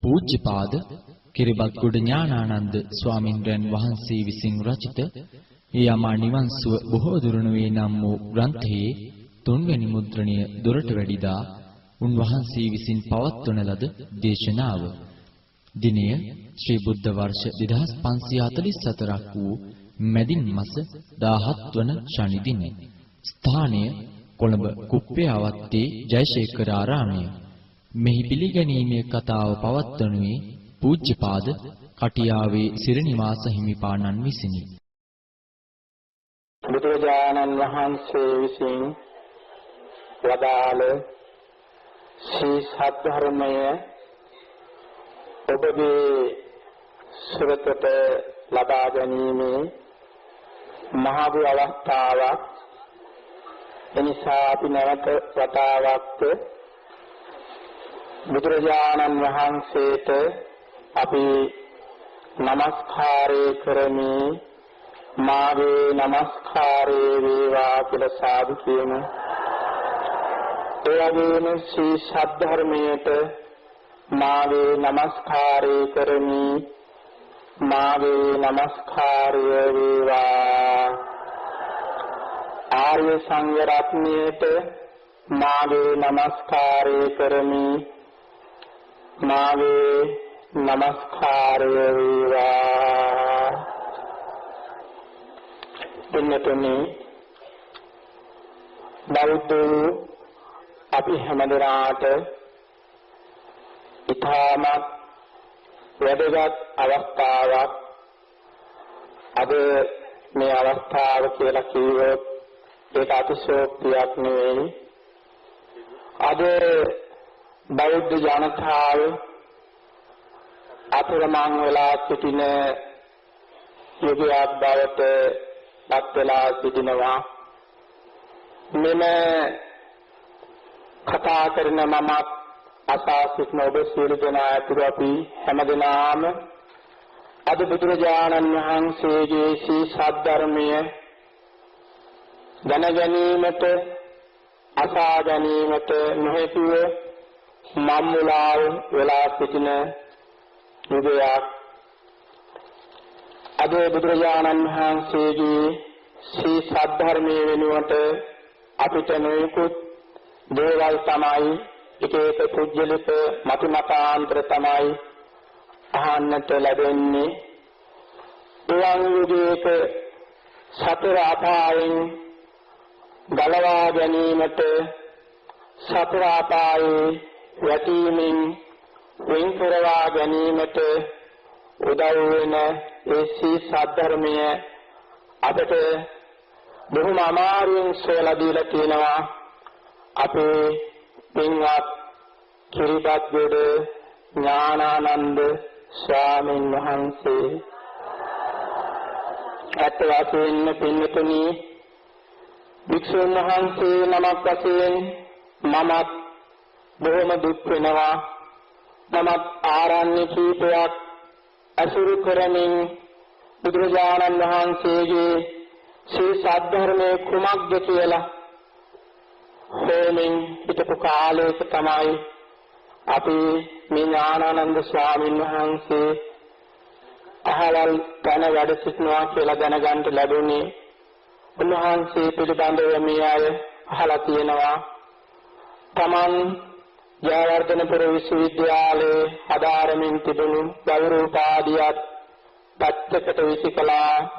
පූජ්‍යපාද කිරිබත්ගොඩ ඥානානන්ද ස්වාමින්වයන් වහන්සේ විසින් රචිත යමා නිවන් සුව බොහෝ දුරණ වේ නම් වූ ග්‍රන්ථයේ තුන්වැනි මුද්‍රණය දොරට වැඩිදා උන්වහන්සේ විසින් පවත්වන ලද දේශනාව. දිනය ශ්‍රී බුද්ධ වර්ෂ 2544ක් වූ මැදින් මස 17 වන ශනි දිනය. ස්ථානය කොළඹ කුප්පියාවත්තේ ජයශේඛර ආරාමය. මෙහි පිළිගැනීමේ කතාව පවත්වනුයේ පූජ්‍යපාද කටියාවේ සිරිනිවාස හිමිපාණන් විසිනි. බුදුරජාණන් වහන්සේ විසින් වදාළ ශ්‍රී සද්ධර්මය ඔබගේ සුරතට ලබා ගැනීමේ මහඟු අවස්ථාවක්. එනිසා අපි නැවත වතාවක් බුදුරජාණන් වහන්සේට අපි নমස්කාරය කරමි. මාගේ নমස්කාරය වේවා කියලා සාදු කියමු. ඒ වගේම ශ්‍රී සද්ධර්මයට මාගේ নমස්කාරය කරමි. මාගේ নমස්කාරය වේවා. ආර්ය සංඝ රත්නයට මාගේ নমස්කාරය කරමි. මාගේ নমස්කාරය වේවා. දිනතුනි බෞද්ධ අපි හැමදෙනාට ඉතාමත් වැදගත් අවස්ථාවක්. අද මේ අවස්ථාව කියලා කිව්වොත් ඒක අතිශෝක්තියක් නෙවෙයි. අද බෞද්ධ ජනතාව අතරමං වෙලා සිටින යුගයක් බවට පත් වෙලා සිටිනවා. මෙම කතා කරන මමත් අසා සිටින ඔබ සියලු දෙනා ඇතුළු අපි හැමදෙනාම අද බුදුරජාණන් වහන්සේගේ ශ්‍රී සද්ධර්මය දැන ගැනීමට අසා ගැනීමට නොහැකිව මම්මුලාව වෙලා සිටින යුගයක්. අද බුදුරජාණන් වහන්සේගේ ශ්‍රී සද්ධර්මයේ වෙනුවට අපිට නොයෙකුත් දේවල් තමයි එක එක පුජ්‍යලිත මතමතාන්තර තමයි අහන්නට ලැබෙන්නේ. එවන් යුගයක සතර අපායන් ගලවා ගැනීමට සතර අපායේ වැටීමෙන් වෙන් කරවා ගැනීමට උදව් වෙන ඒ ශ්‍රී සද්ධර්මය අපට බොහොම අමාරුවෙන් සොයලා දීලා තියෙනවා. අපේ පින්වත් කිරිබත්ගොඩ ඥානානන්ද ස්වාමීන් වහන්සේ අත් වශයෙන්ම පින්තුනි වික්ෂුන් වහන්සේ නමක් වශයෙන් මමත් බොහොම දුක් වෙනවා. මමත් ආරණ්‍ය කීපයක් අසුරු කරමින් බුදුරජාණන් වහන්සේගේ ශ්‍රී සද්ධර්මයේ කුමක්ද කියලා හොයමින් හිටපු කාලයක තමයි අපි මේ ඥානානන්ද ස්වාමීන් වහන්සේ අහවල් තැන වැඩ සිටිනවා කියලා දැනගන්න ලැබුණේ. උන්වහන්සේ පිළිබඳව මේ අය අහලා තියෙනවා. තමන් ජයවර්ධනපුර විශ්වවිද්‍යාලයේ හදාරමින් තිබුණු ගෞරවපාදියත් පැත්තකට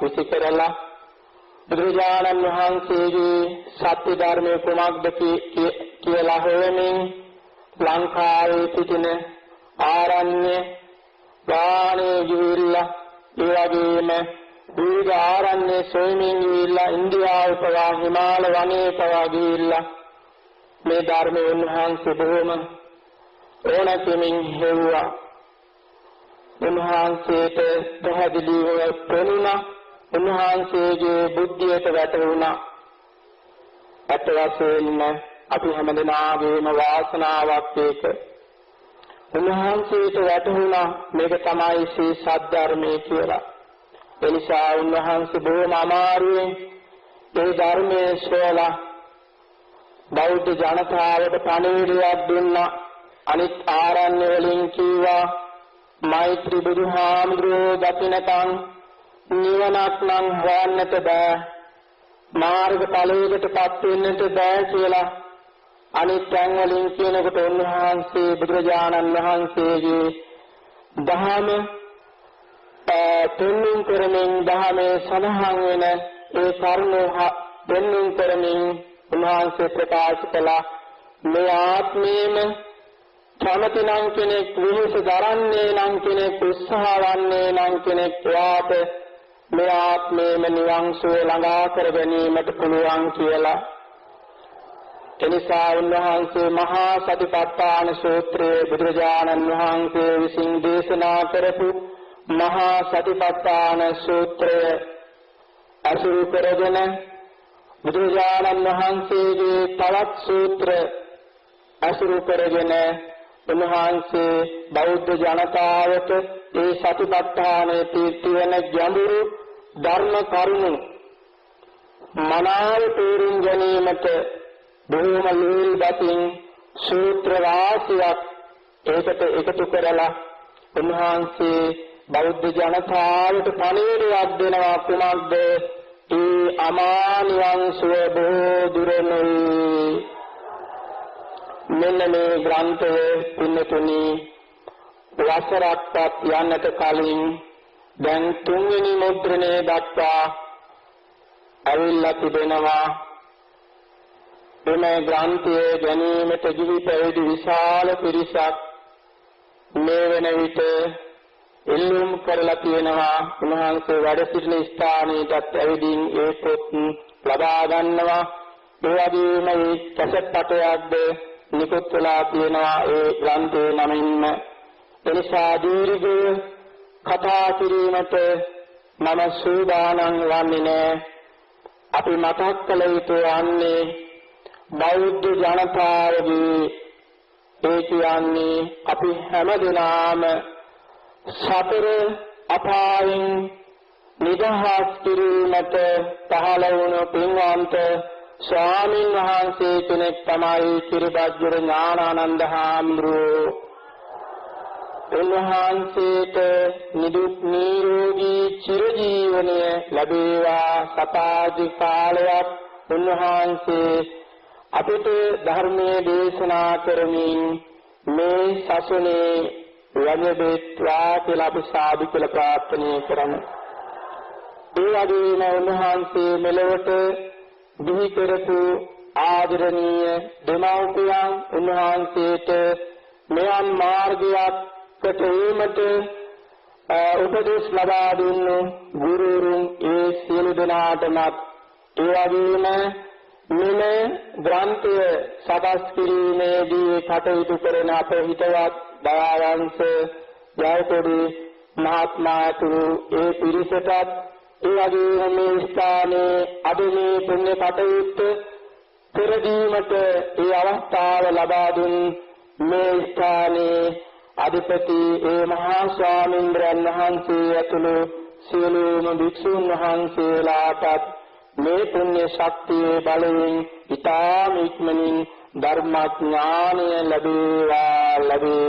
විසිකරලා බුදුරජාණන් වහන්සේගේ සත්‍ය ධර්මයේ කුමක්ද කියලා හොයමින් ලංකාවේ සිටින ආරණ්‍ය ගානේ ගිහිල්ලා ඒ වගේම විවිධ ආරණ්‍ය සොයමින් ගිහිල්ලා ඉන්දියාව පවා හිමාල වනයේ පවා ගිහිල්ලා මේ ධර්මයේ උන්වහන්සේ බොහොම ඕනකමින් හෙව්වා. උන්වහන්සේට පැහැදිලිව පෙනුණා. උන්වහන්සේගේ බුද්ධියට වැටුණා. අත් වශයෙන්ම අපි හැමදෙනාගේම වාසනාවක් ඒක. උන්වහන්සේට වැටුණා මේක තමයි ශ්‍රී සද්ධර්මයේ කියලා. එනිසා උන්වහන්සේ බොහොම අමාරුවෙන් මේ ධර්මයේ සොයලා බෞද්ධ ජනතාවට පණිවිඩයක් දුන්නා. අනිත් ආරණ්‍ය වලින් කීවා මෛත්‍රී බුදුහාමුදුරුවෝ දකින්නකම් නිවනක් නම් හොයන්නට බෑ මාර්ගඵලයකටපත් වෙන්නට බෑ කියලා අනිත් තැන් වලින් කියනකොට උන්වහන්සේ බුදුරජාණන් වහන්සේගේ දහම තුන්වෙනි කරමින් දහමේ සඳහන් වෙන ඒ කරුණ තුන්වෙනි කරමින් උන්වහන්සේ ප්‍රකාශ කළා මේ ආත්මයේම කැමති නම් කෙනෙක් විහිස දරන්නේ නම් කෙනෙක් උත්සාහවන්නේ නම් කෙනෙක් වාට මේ ආත්මයේම නිවන් සුව ළඟා කර ගැනීමට පුළුවන් කියලා එනිසා උන්වහන්සේ මහා සතිපට්ඨාන සූත්‍රයේ බුදුරජාණන් වහන්සේ විසින් දේශනා කරපු මහා සතිපට්ඨාන සූත්‍රය අසුරු කරගෙන බුදුරජාණන් වහන්සේගේ තවත් සූත්‍ර අසුරු කරගෙන උන්වහන්සේ බෞද්ධ ජනතාවට ඒ සතිපට්ඨානයේ තියෙන ගැඹුරු ධර්ම කරුණු මනාව තේරුම් ගැනීමට බොහෝම ලීල් ගතින් සූත්‍ර වාසියක් ඒකට එකතු කරලා උන්වහන්සේ බෞද්ධ ජනතාවට පණිවිඩයක් දෙනවා කුමක්ද ඒ අමා නිවන් සුව බොහෝ දුරනුයි මෙන්න මේ ග්‍රන්ථය පින්නතුනි වසරක්වත් යන්නට කලින් දැන් තුන්වෙනි මුද්‍රණය දක්වා අවිල්ලා තිබෙනවා මේ ග්‍රන්ථය ගැනීමට ජීවි පැවිදි විශාල පිරිසක් මේ වෙන විට ඉල්ලුම් කරලා තියෙනවා උන්වහන්සේ වැඩ සිටින ස්ථානයටත් ඇවිදින් ඒ පොත් ලබා ගන්නවා ඒ වගේම මේ කැසට් පටයක්ද නිකුත් වෙලා තියෙනවා ඒ ග්‍රන්ථයේ නමින්ම එනිසා දීර්ඝ කතා කිරීමට මම සූදානම් වන්නේ නැහැ අපි මතක් කළ යුතු වන්නේ බෞද්ධ ජනතාවගේ ඒ කියන්නේ අපි හැමදෙනාම සතර අපායන් නිදහස් කිරීමට පහළ වුණු පින්වන්ත ස්වාමීන් වහන්සේ කෙනෙක් තමයි කිරිබත්ජුර ඥානානන්ද හාමුදුරුවෝ. උන්වහන්සේට නිදුක් නිරෝගී චිරජීවනය ලැබේවා සතාදි කාලයක් උන්වහන්සේ අපිට ධර්මයේ දේශනා කරමින් මේ සසුනේ ලැබෙත්වා කියලා අපි සාදු කියලා ප්‍රාර්ථනා කරමු. ඒ වගේම උන්වහන්සේ මෙලොවට දිවි කරපු ආදරණීය දෙමව්පියන් උන්වහන්සේට මෙයන් මාර්ගයකට වීමට උපදෙස් ලබා දුන්නු ගුරුවරුන් ඒ සියලු දෙනාටම ඒ වගේම මෙම ග්‍රන්ථය සකස් කිරීමේදී කටයුතු කරන අප හිතවත් දයාවංශ ජයකොඩි මහත්මයාතුළු ඒ පිරිසටත් ඒ වගේම මේ ස්ථානයේ අද මේ පුණ්‍ය කටයුත්ත පෙරදීමට ඒ අවස්ථාව ලබා දුන් මේ ස්ථානයේ අධිපති ඒ මහා ස්වාමීන්ද්‍රයන් වහන්සේ ඇතුළු සියලුම භික්ෂුන් වහන්සේලාටත් මේ පුණ්‍ය ශක්තියේ බලයෙන් ඊටාම ඉක්මනින් ධර්මඥානය ලැබේවා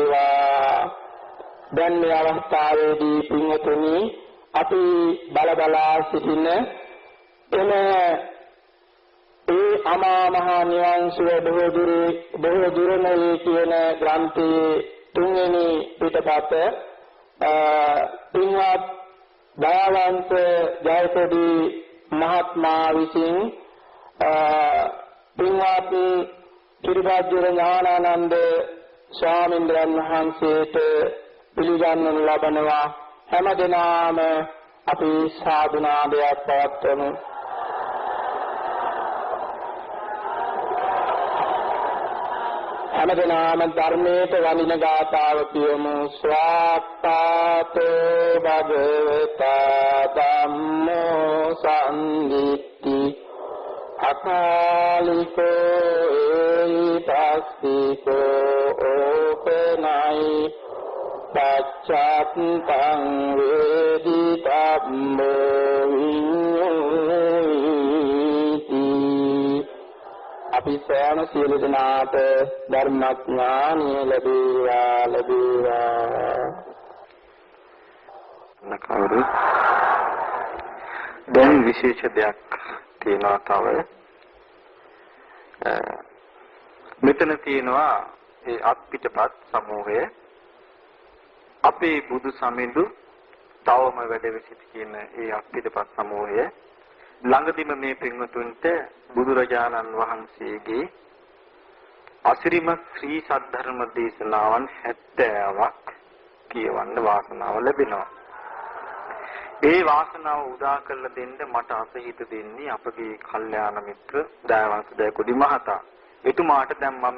දැන් මේ අවස්ථාවේදී පින්වතුනි අපි බලබලා සිටින එම ඒ අමා මහ නිවන් සුව බොහෝ දුරනේ කියන ග්‍රන්ථයේ තුන්වෙනි පිටපත පින්වත් දයාවන්ත ජයකොඩි මහත්මයා විසින් පින්වත් කිරිබත්ජුර ඥානානන්ද ස්වාමීන්ද්‍රයන් වහන්සේට පිළිගන්වනු ලබනවා හැමදෙනාම අපි සාදුනාදයක් පවත්වමු. හැමදෙනාම ධර්මයට වඳින ගාථාව කියමු. ස්වාක්ඛාතෝ භගවතා ධම්මෝ සම්දිත්ති අකාලිකෝ ඒහිපස්සිකෝ ඕපනයි පච්චත්තං වේදිතම්මෝ විඤ්ඤාති. අපි සෑම සියලු දෙනාට ධර්මඥානය ලැබේවා. ඉන්න කවුරු දැන් විශේෂ දෙයක් තියෙනවා තව මෙතන තියෙනවා ඒ අත්පිටපත් සමූහය අපේ බුදු සමිඳු තවම වැඩ සිටි කියන ඒ අත්පිටපත් සමූහය ළඟදිම මේ පින්වතුන්ට බුදුරජාණන් වහන්සේගේ අසිරිමත් ශ්‍රී සද්ධර්ම දේශනාවන් 70ක් කියවන්න වාසනාව ලැබෙනවා. ඒ වාසනාව උදා කරලා දෙන්න මට අසහිත දෙන්නේ අපගේ කල්යාණ මිත්‍ර දයාවංශ දයකොඩි මහතා. එතුමාට දැන් මම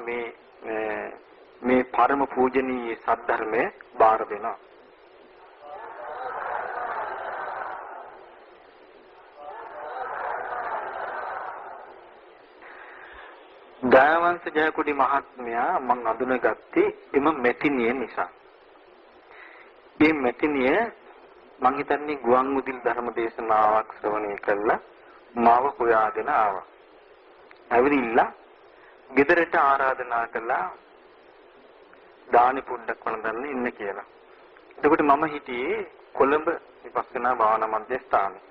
මේ පරම පූජනීය සද්ධර්මය බාර දෙනවා. දයාවංශ ජයකොඩි මහත්මයා මම අඳුනගත්තේ එම මෙතිනිය නිසා. මේ මෙතිනිය මං හිතන්නේ ගුවන් විදුලි ධර්ම දේශනාවක් ශ්‍රවණය කළා මාව හොයාගෙන ආවා. ඇවිල්ලා ගෙදරට ආරාධනා කළා දානි පුණ්ඩක් වළඳන්න ඉන්න කියලා. එතකොට මම හිටියේ කොළඹ විපස්සනා භාවනා මධ්‍යස්ථානයේ.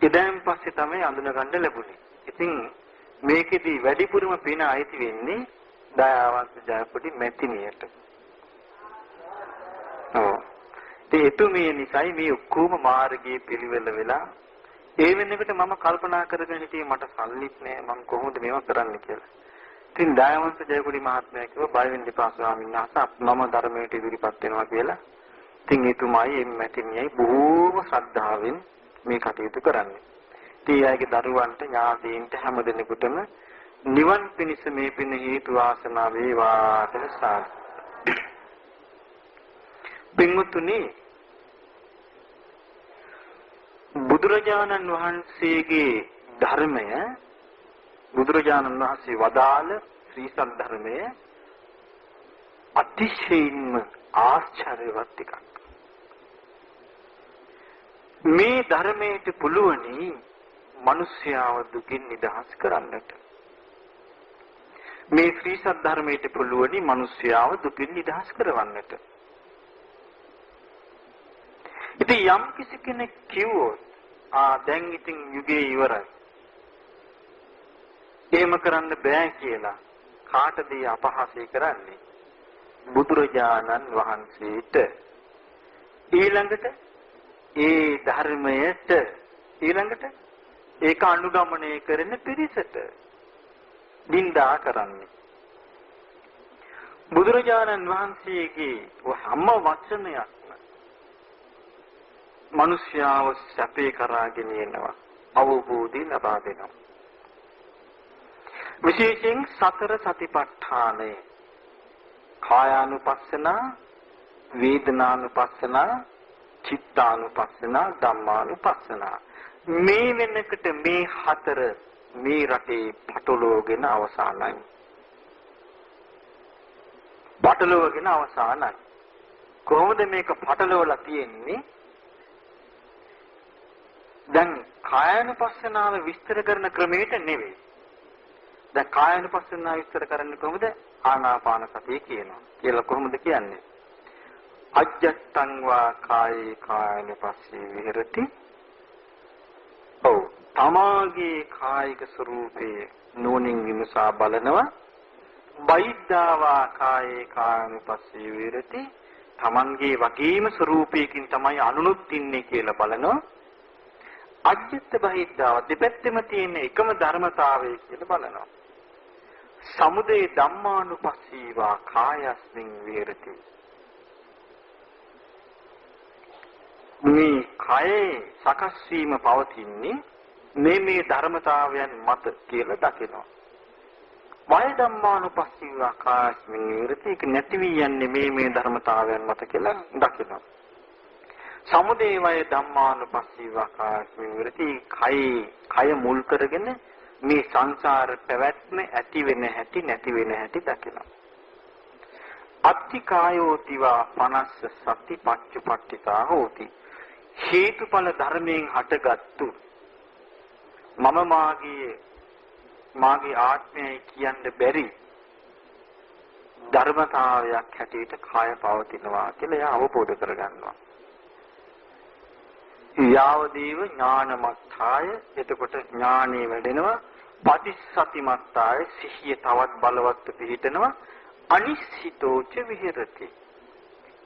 ඉතින් පස්සේ තමයි අඳුනගන්න ලැබුණේ. ඉතින් මේකෙදි වැඩිපුරම පින අයිති වෙන්නේ දයාවංශ ජයකොඩි මෙතිනියට. ඔව්. ඒ එතුමිය නිසයි මේ ඔක්කොම මාර්ගයේ පිළිවෙල වෙලා ඒ වෙනකොට මම කල්පනා කරගෙන හිටියේ මට සල්ලිත් නෑ මම කොහොමද මේවා කරන්න කියලා. ඉතින් දයාවංශ ජයකොඩි මහත්මයා කිව්වා බය වෙන්න එපා ස්වාමීන් වහන්සේ මම ධර්මයට ඉදිරිපත් වෙනවා කියලා. ඉතින් එතුමායි එම්මැතිනියයි බොහෝම ශ්‍රද්ධාවෙන් මේ කටයුතු කරන්නේ. ඉතින් ආයේ දරුවන්ට ඥාතීන්ට හැමදෙනෙකුටම නිවන් පිණිස මේ පින හේතු වාසනා වේවා කියලා සාදු. පින්වත්නි බුදුරජාණන් වහන්සේගේ ධර්මය බුදුරජාණන් වහන්සේ වදාළ ශ්‍රී සද්ධර්මය අතිශයින්ම ආශ්චර්යවත් එකක්. මේ ධර්මයට පුළුවනි මිනිස්යාව දුකින් නිදහස් කරන්නට. මේ ශ්‍රී සද්ධර්මයට පුළුවනි මිනිස්යාව දුකින් නිදහස් කරවන්නට. ඉතින් යම් කිසි කෙනෙක් කිව්වොත් දැන් ඉතින් යුගයේ ඉවරයි. එහෙම කරන්න බෑ කියලා කාටද අපහාසය කරන්නේ? බුදුරජාණන් වහන්සේට. ඊළඟට ඒ ධර්මයට ඊළඟට ඒක අනුගමනය කරන පිරිසට නිඳා කරන්නේ. බුදුරජාණන් වහන්සේගේ හැම වචනයක්ම මිනිස්යාව සැපේ කරාගෙන යනවා අවබෝධය ලබා දෙනවා. විශේෂයෙන් සතර සතිපට්ඨානය කායානුපස්සන වේදනානුපස්සන චිත්තානුපස්සන ධම්මානුපස්සන මේ වෙනකොට මේ හතර මේ රටේ පටලෝගෙන අවසానයි. පටලෝගෙන අවසానයි. කොහොමද මේක පටලවලා තියෙන්නේ? දැන් කායानुපස්සනාව විස්තර කරන ක්‍රමයට නෙවෙයි. දැන් කායानुපස්සනාව විස්තර කරන්නේ කොහොමද? ආනාපාන සතිය කියනවා. කියලා කොහොමද කියන්නේ? අජ්ජත්තං වා කායේ කායानुපස්සී විහෙරති. ඔව්. තමාගේ කායික ස්වરૂපයේ නෝනින් විමසා බලනවා. බයිද්ධාවා කායේ කායानुපස්සී විහෙරති. තමන්ගේ වගේම ස්වરૂපයකින් තමයි අනුනුත් ඉන්නේ කියලා බලනවා. අජ්ජත් බහිද්ධාව දෙපැත්තෙම තියෙන එකම ධර්මතාවය කියලා බලනවා. සමුදේ ධම්මානුපස්සීවා කායස්මින් විහෙරති. මේ කයේ සකස් වීම පවතින්නේ මේ ධර්මතාවයන් මත කියලා දකිනවා. වය ධම්මානුපස්සීවා කායස්මින් විහෙරති. ඒක නැති වී යන්නේ මේ ධර්මතාවයන් මත කියලා දකිනවා. සමුදේ වය ධම්මානුපස්සීවා කායස්මින් විහෙරති. කය මුල් කරගෙන මේ සංසාර පැවැත්ම ඇති වෙන හැටි නැති වෙන හැටි දකිනවා. අත්ති කායෝතිවා පනස්ස සති පච්චුපට්ඨිතා හෝති. හේතුඵල ධර්මයෙන් හටගත්තු මම මාගේ ආත්මයයි කියන්න බැරි ධර්මතාවයක් හැටියට කාය පවතිනවා කියලා එයා අවබෝධ කරගන්නවා. යාවදේව ඥානමත්තාය එතකොට ඥානෙ වැඩෙනවා පටිසතිමත්තාය සිහිය තවත් බලවත් පිහිටනවා අනිශ්චිතෝච විහෙරති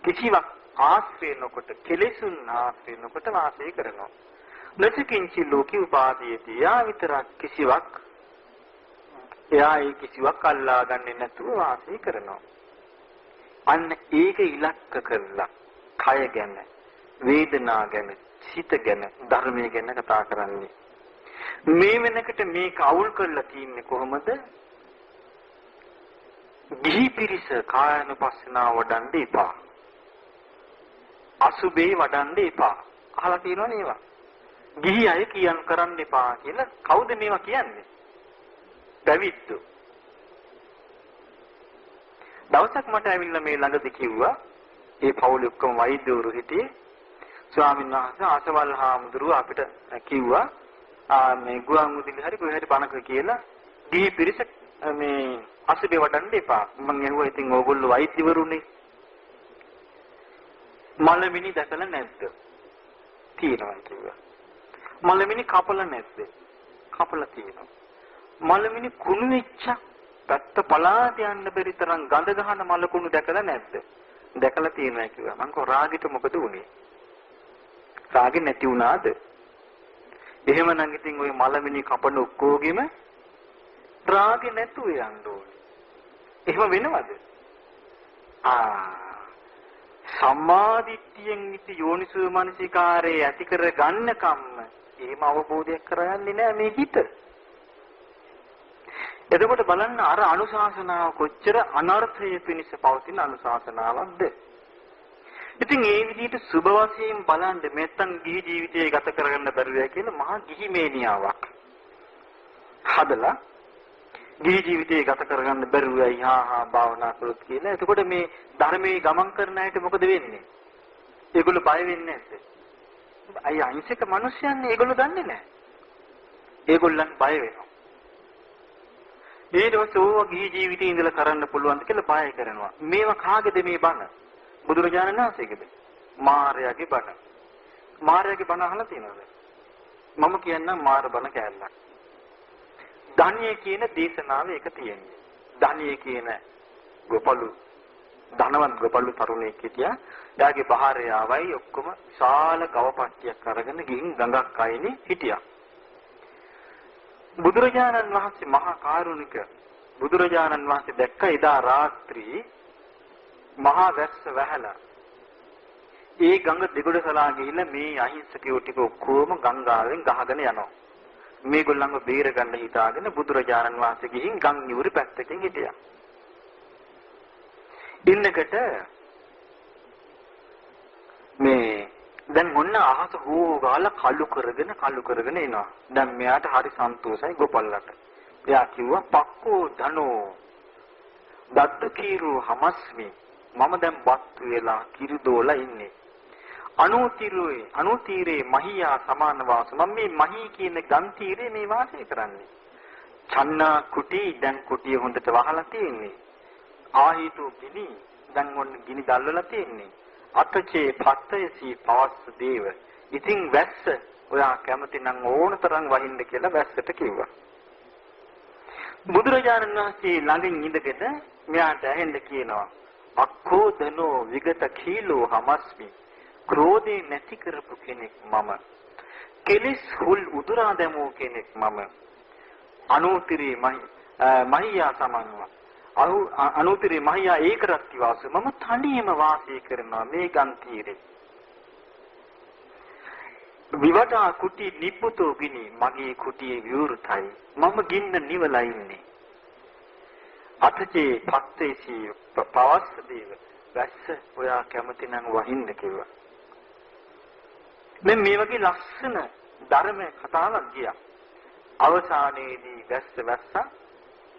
කිසිවක් ආශ්‍රය නොකොට කෙලෙසුන් ආශ්‍රය නොකොට වාසය කරනවා නචකින්චි ලෝකී උපාදීයති යා විතරක් කිසිවක් එයා ඒ කිසිවක් අල්ලා ගන්නේ නැතුව වාසය කරනවා අන්න ඒක ඉලක්ක කරලා කය ගැන වේදනා ගැන සිත ගැන ධර්මයේ ගැන කතා කරන්නේ මේ වෙනකොට මේක අවුල් කරලා තින්නේ කොහොමද ගිහි පිරිස කායනුපස්සනාව වඩන්න එපා අසුබේ වඩන්න එපා අහලා තියෙනවනේ ඒවා ගිහි අය කියන් කරන්න එපා කියලා කවුද මේවා කියන්නේ පැවිද්දෝ දවසක් මට ඇවිල්ලා මේ ළඟදී කිව්වා ඒ පවුලේ ඔක්කොම වෛද්‍යවරු හිටියේ ස්වාමීන් වහන්සේ ආසවල් හාමුදුරුව අපිට කිව්වා මේ ගුවන්විදුලි හරි කොහේ හරි බණක කියලා ගිහි පිරිස මේ අසුබේ වඩන්න එපා මම ඇහුවා ඉතින් ඕගොල්ලෝ වෛද්‍යවරුනේ මලමිනි දැකලා නැද්ද තියෙනවා කිව්වා මලමිනි කපලා නැද්ද කපලා තියෙනවා මලමිනි කුණු වෙච්ච පැත්ත පලාට යන්න බැරි තරම් ගඳ ගහන මල කුණු දැකලා නැද්ද දැකලා තියෙනවා කිව්වා මං කෝ රාගෙට මොකද උනේ රාගෙ නැති වුණාද එහෙමනම් ඉතින් ওই මලමිනි කපන ඔක්කොගෙම රාගෙ නැතුව යන්න ඕනේ එහෙම වෙනවද සම්මාදිට්ඨියෙන් ඉති යෝනිසෝ මනසිකාරේ ඇති කර ගන්න කම්ම එහෙම අවබෝධයක් කරගන්නේ නැහැ මේ හිත. එතකොට බලන්න අර අනුශාසනාව කොච්චර අනර්ථය පිණිස පවතින අනුශාසනාවක්ද. ඉතින් ඒ විදිහට සුබ වශයෙන් බලන්න මෙත්තන් ගිහි ජීවිතය ගත කරගන්න බැරුවයි කියලා මහා ගිහි මේනියාවක් හදලා ගිහි ජීවිතය ගත කරගන්න බැරුවයි භාවනා කළොත් කියලා. එතකොට මේ ධර්මයේ ගමන් කරන අයට මොකද වෙන්නේ? ඒගොල්ලෝ බය වෙන්නේ නැද්ද? අය අහිංසක මිනිස්යන් ඒගොල්ලෝ දන්නේ නැහැ. ඒගොල්ලන් බය වෙනවා. ඊට පස්සේ ඕවා ගිහි ජීවිතේ ඉඳලා කරන්න පුළුවන්ද කියලා බය කරනවා. මේවා කාගේද මේ බණ? බුදුරජාණන් වහන්සේගේද? මාර්යාගේ බණ. මාර්යාගේ බණ අහලා තියෙනවද? මම කියන්නම් මාර බණ කෑල්ලක්. ධානිය කියන දේශනාව එක තියෙන්නේ. ධානිය කියන ගෝපලු ධනවත් ගෝපලු තරුණයෙක් හිටියා. එයාගේ බහාරයාවයි ඔක්කොම විශාල ගවපට්ටියක් අරගෙන ගිහින් ගඟක් අයිනේ හිටියා. බුදුරජාණන් වහන්සේ මහා කාරුණික බුදුරජාණන් වහන්සේ දැක්ක එදා රාත්‍රී මහා වැස්ස වැහලා ඒ ගඟ දෙගොඩ සලා ගිහිල්ලා මේ අහිංසකයෝ ටික ඔක්කොම ගංගාවෙන් ගහගෙන යනවා. මේගොල්ලන්ව බේර ගන්න හිතාගෙන බුදුරජාණන් වහන්සේ ගිහින් ගම් නිවුරු පැත්තකින් හිටියා. ඉන්නකට මේ දැන් මොන්න අහස හොගාලා කළු කරගෙන එනවා. දැන් මෙයාට හරි සන්තෝෂයි ගෝපල්ලට. එයා කිව්වා පක්කෝ ධනෝ දත්ත කීරු හමස්මි මම දැන් බත් වෙලා කිරි දෝලා ඉන්නේ. අනුතීරේ මහියා සමාන වාස මම මේ මහී කියන ගම් තීරේ මේ වාසය කරන්නේ. චන්නා කුටි දැන් කුටිය හොඳට වහලා තියෙන්නේ. ආහිතු ගිනි දැන් ඔන්න ගිනි දැල්වලා තියෙන්නේ. අතචේ පත්තයසී පවස්ස දේව. ඉතින් වැස්ස ඔයා කැමති නම් ඕනතරම් වහින්න කියලා වැස්සට කිව්වා. බුදුරජාණන් වහන්සේ ළඟින් ඉඳගෙන මෙයාට ඇහෙන්න කියනවා. අක්ඛෝ දනෝ විගත කීලෝ හමස්මි. ක්‍රෝධේ නැති කරපු කෙනෙක් මම. කෙලිස් හුල් උදුරා දැමූ කෙනෙක් මම. අනුතිරේ මහියා සමන්වා. අනුතිරේ මහියා ඒකරත්ති වාස මම තනියම වාසය කරනවා මේ ගම් තීරේ. විවටා කුටි නිප්පුතෝ ගිනි මගේ කුටියේ විවෘතයි. මම ගින්න නිවලා ඉන්නේ. අතචේ පත්තේසී පවස්ස දේව වැස්ස ඔයා කැමති නම් වහින්න කිව්වා. මේ වගේ ලස්සන ධර්ම කතාවක් ගියා. අවසානයේදී වැස්ස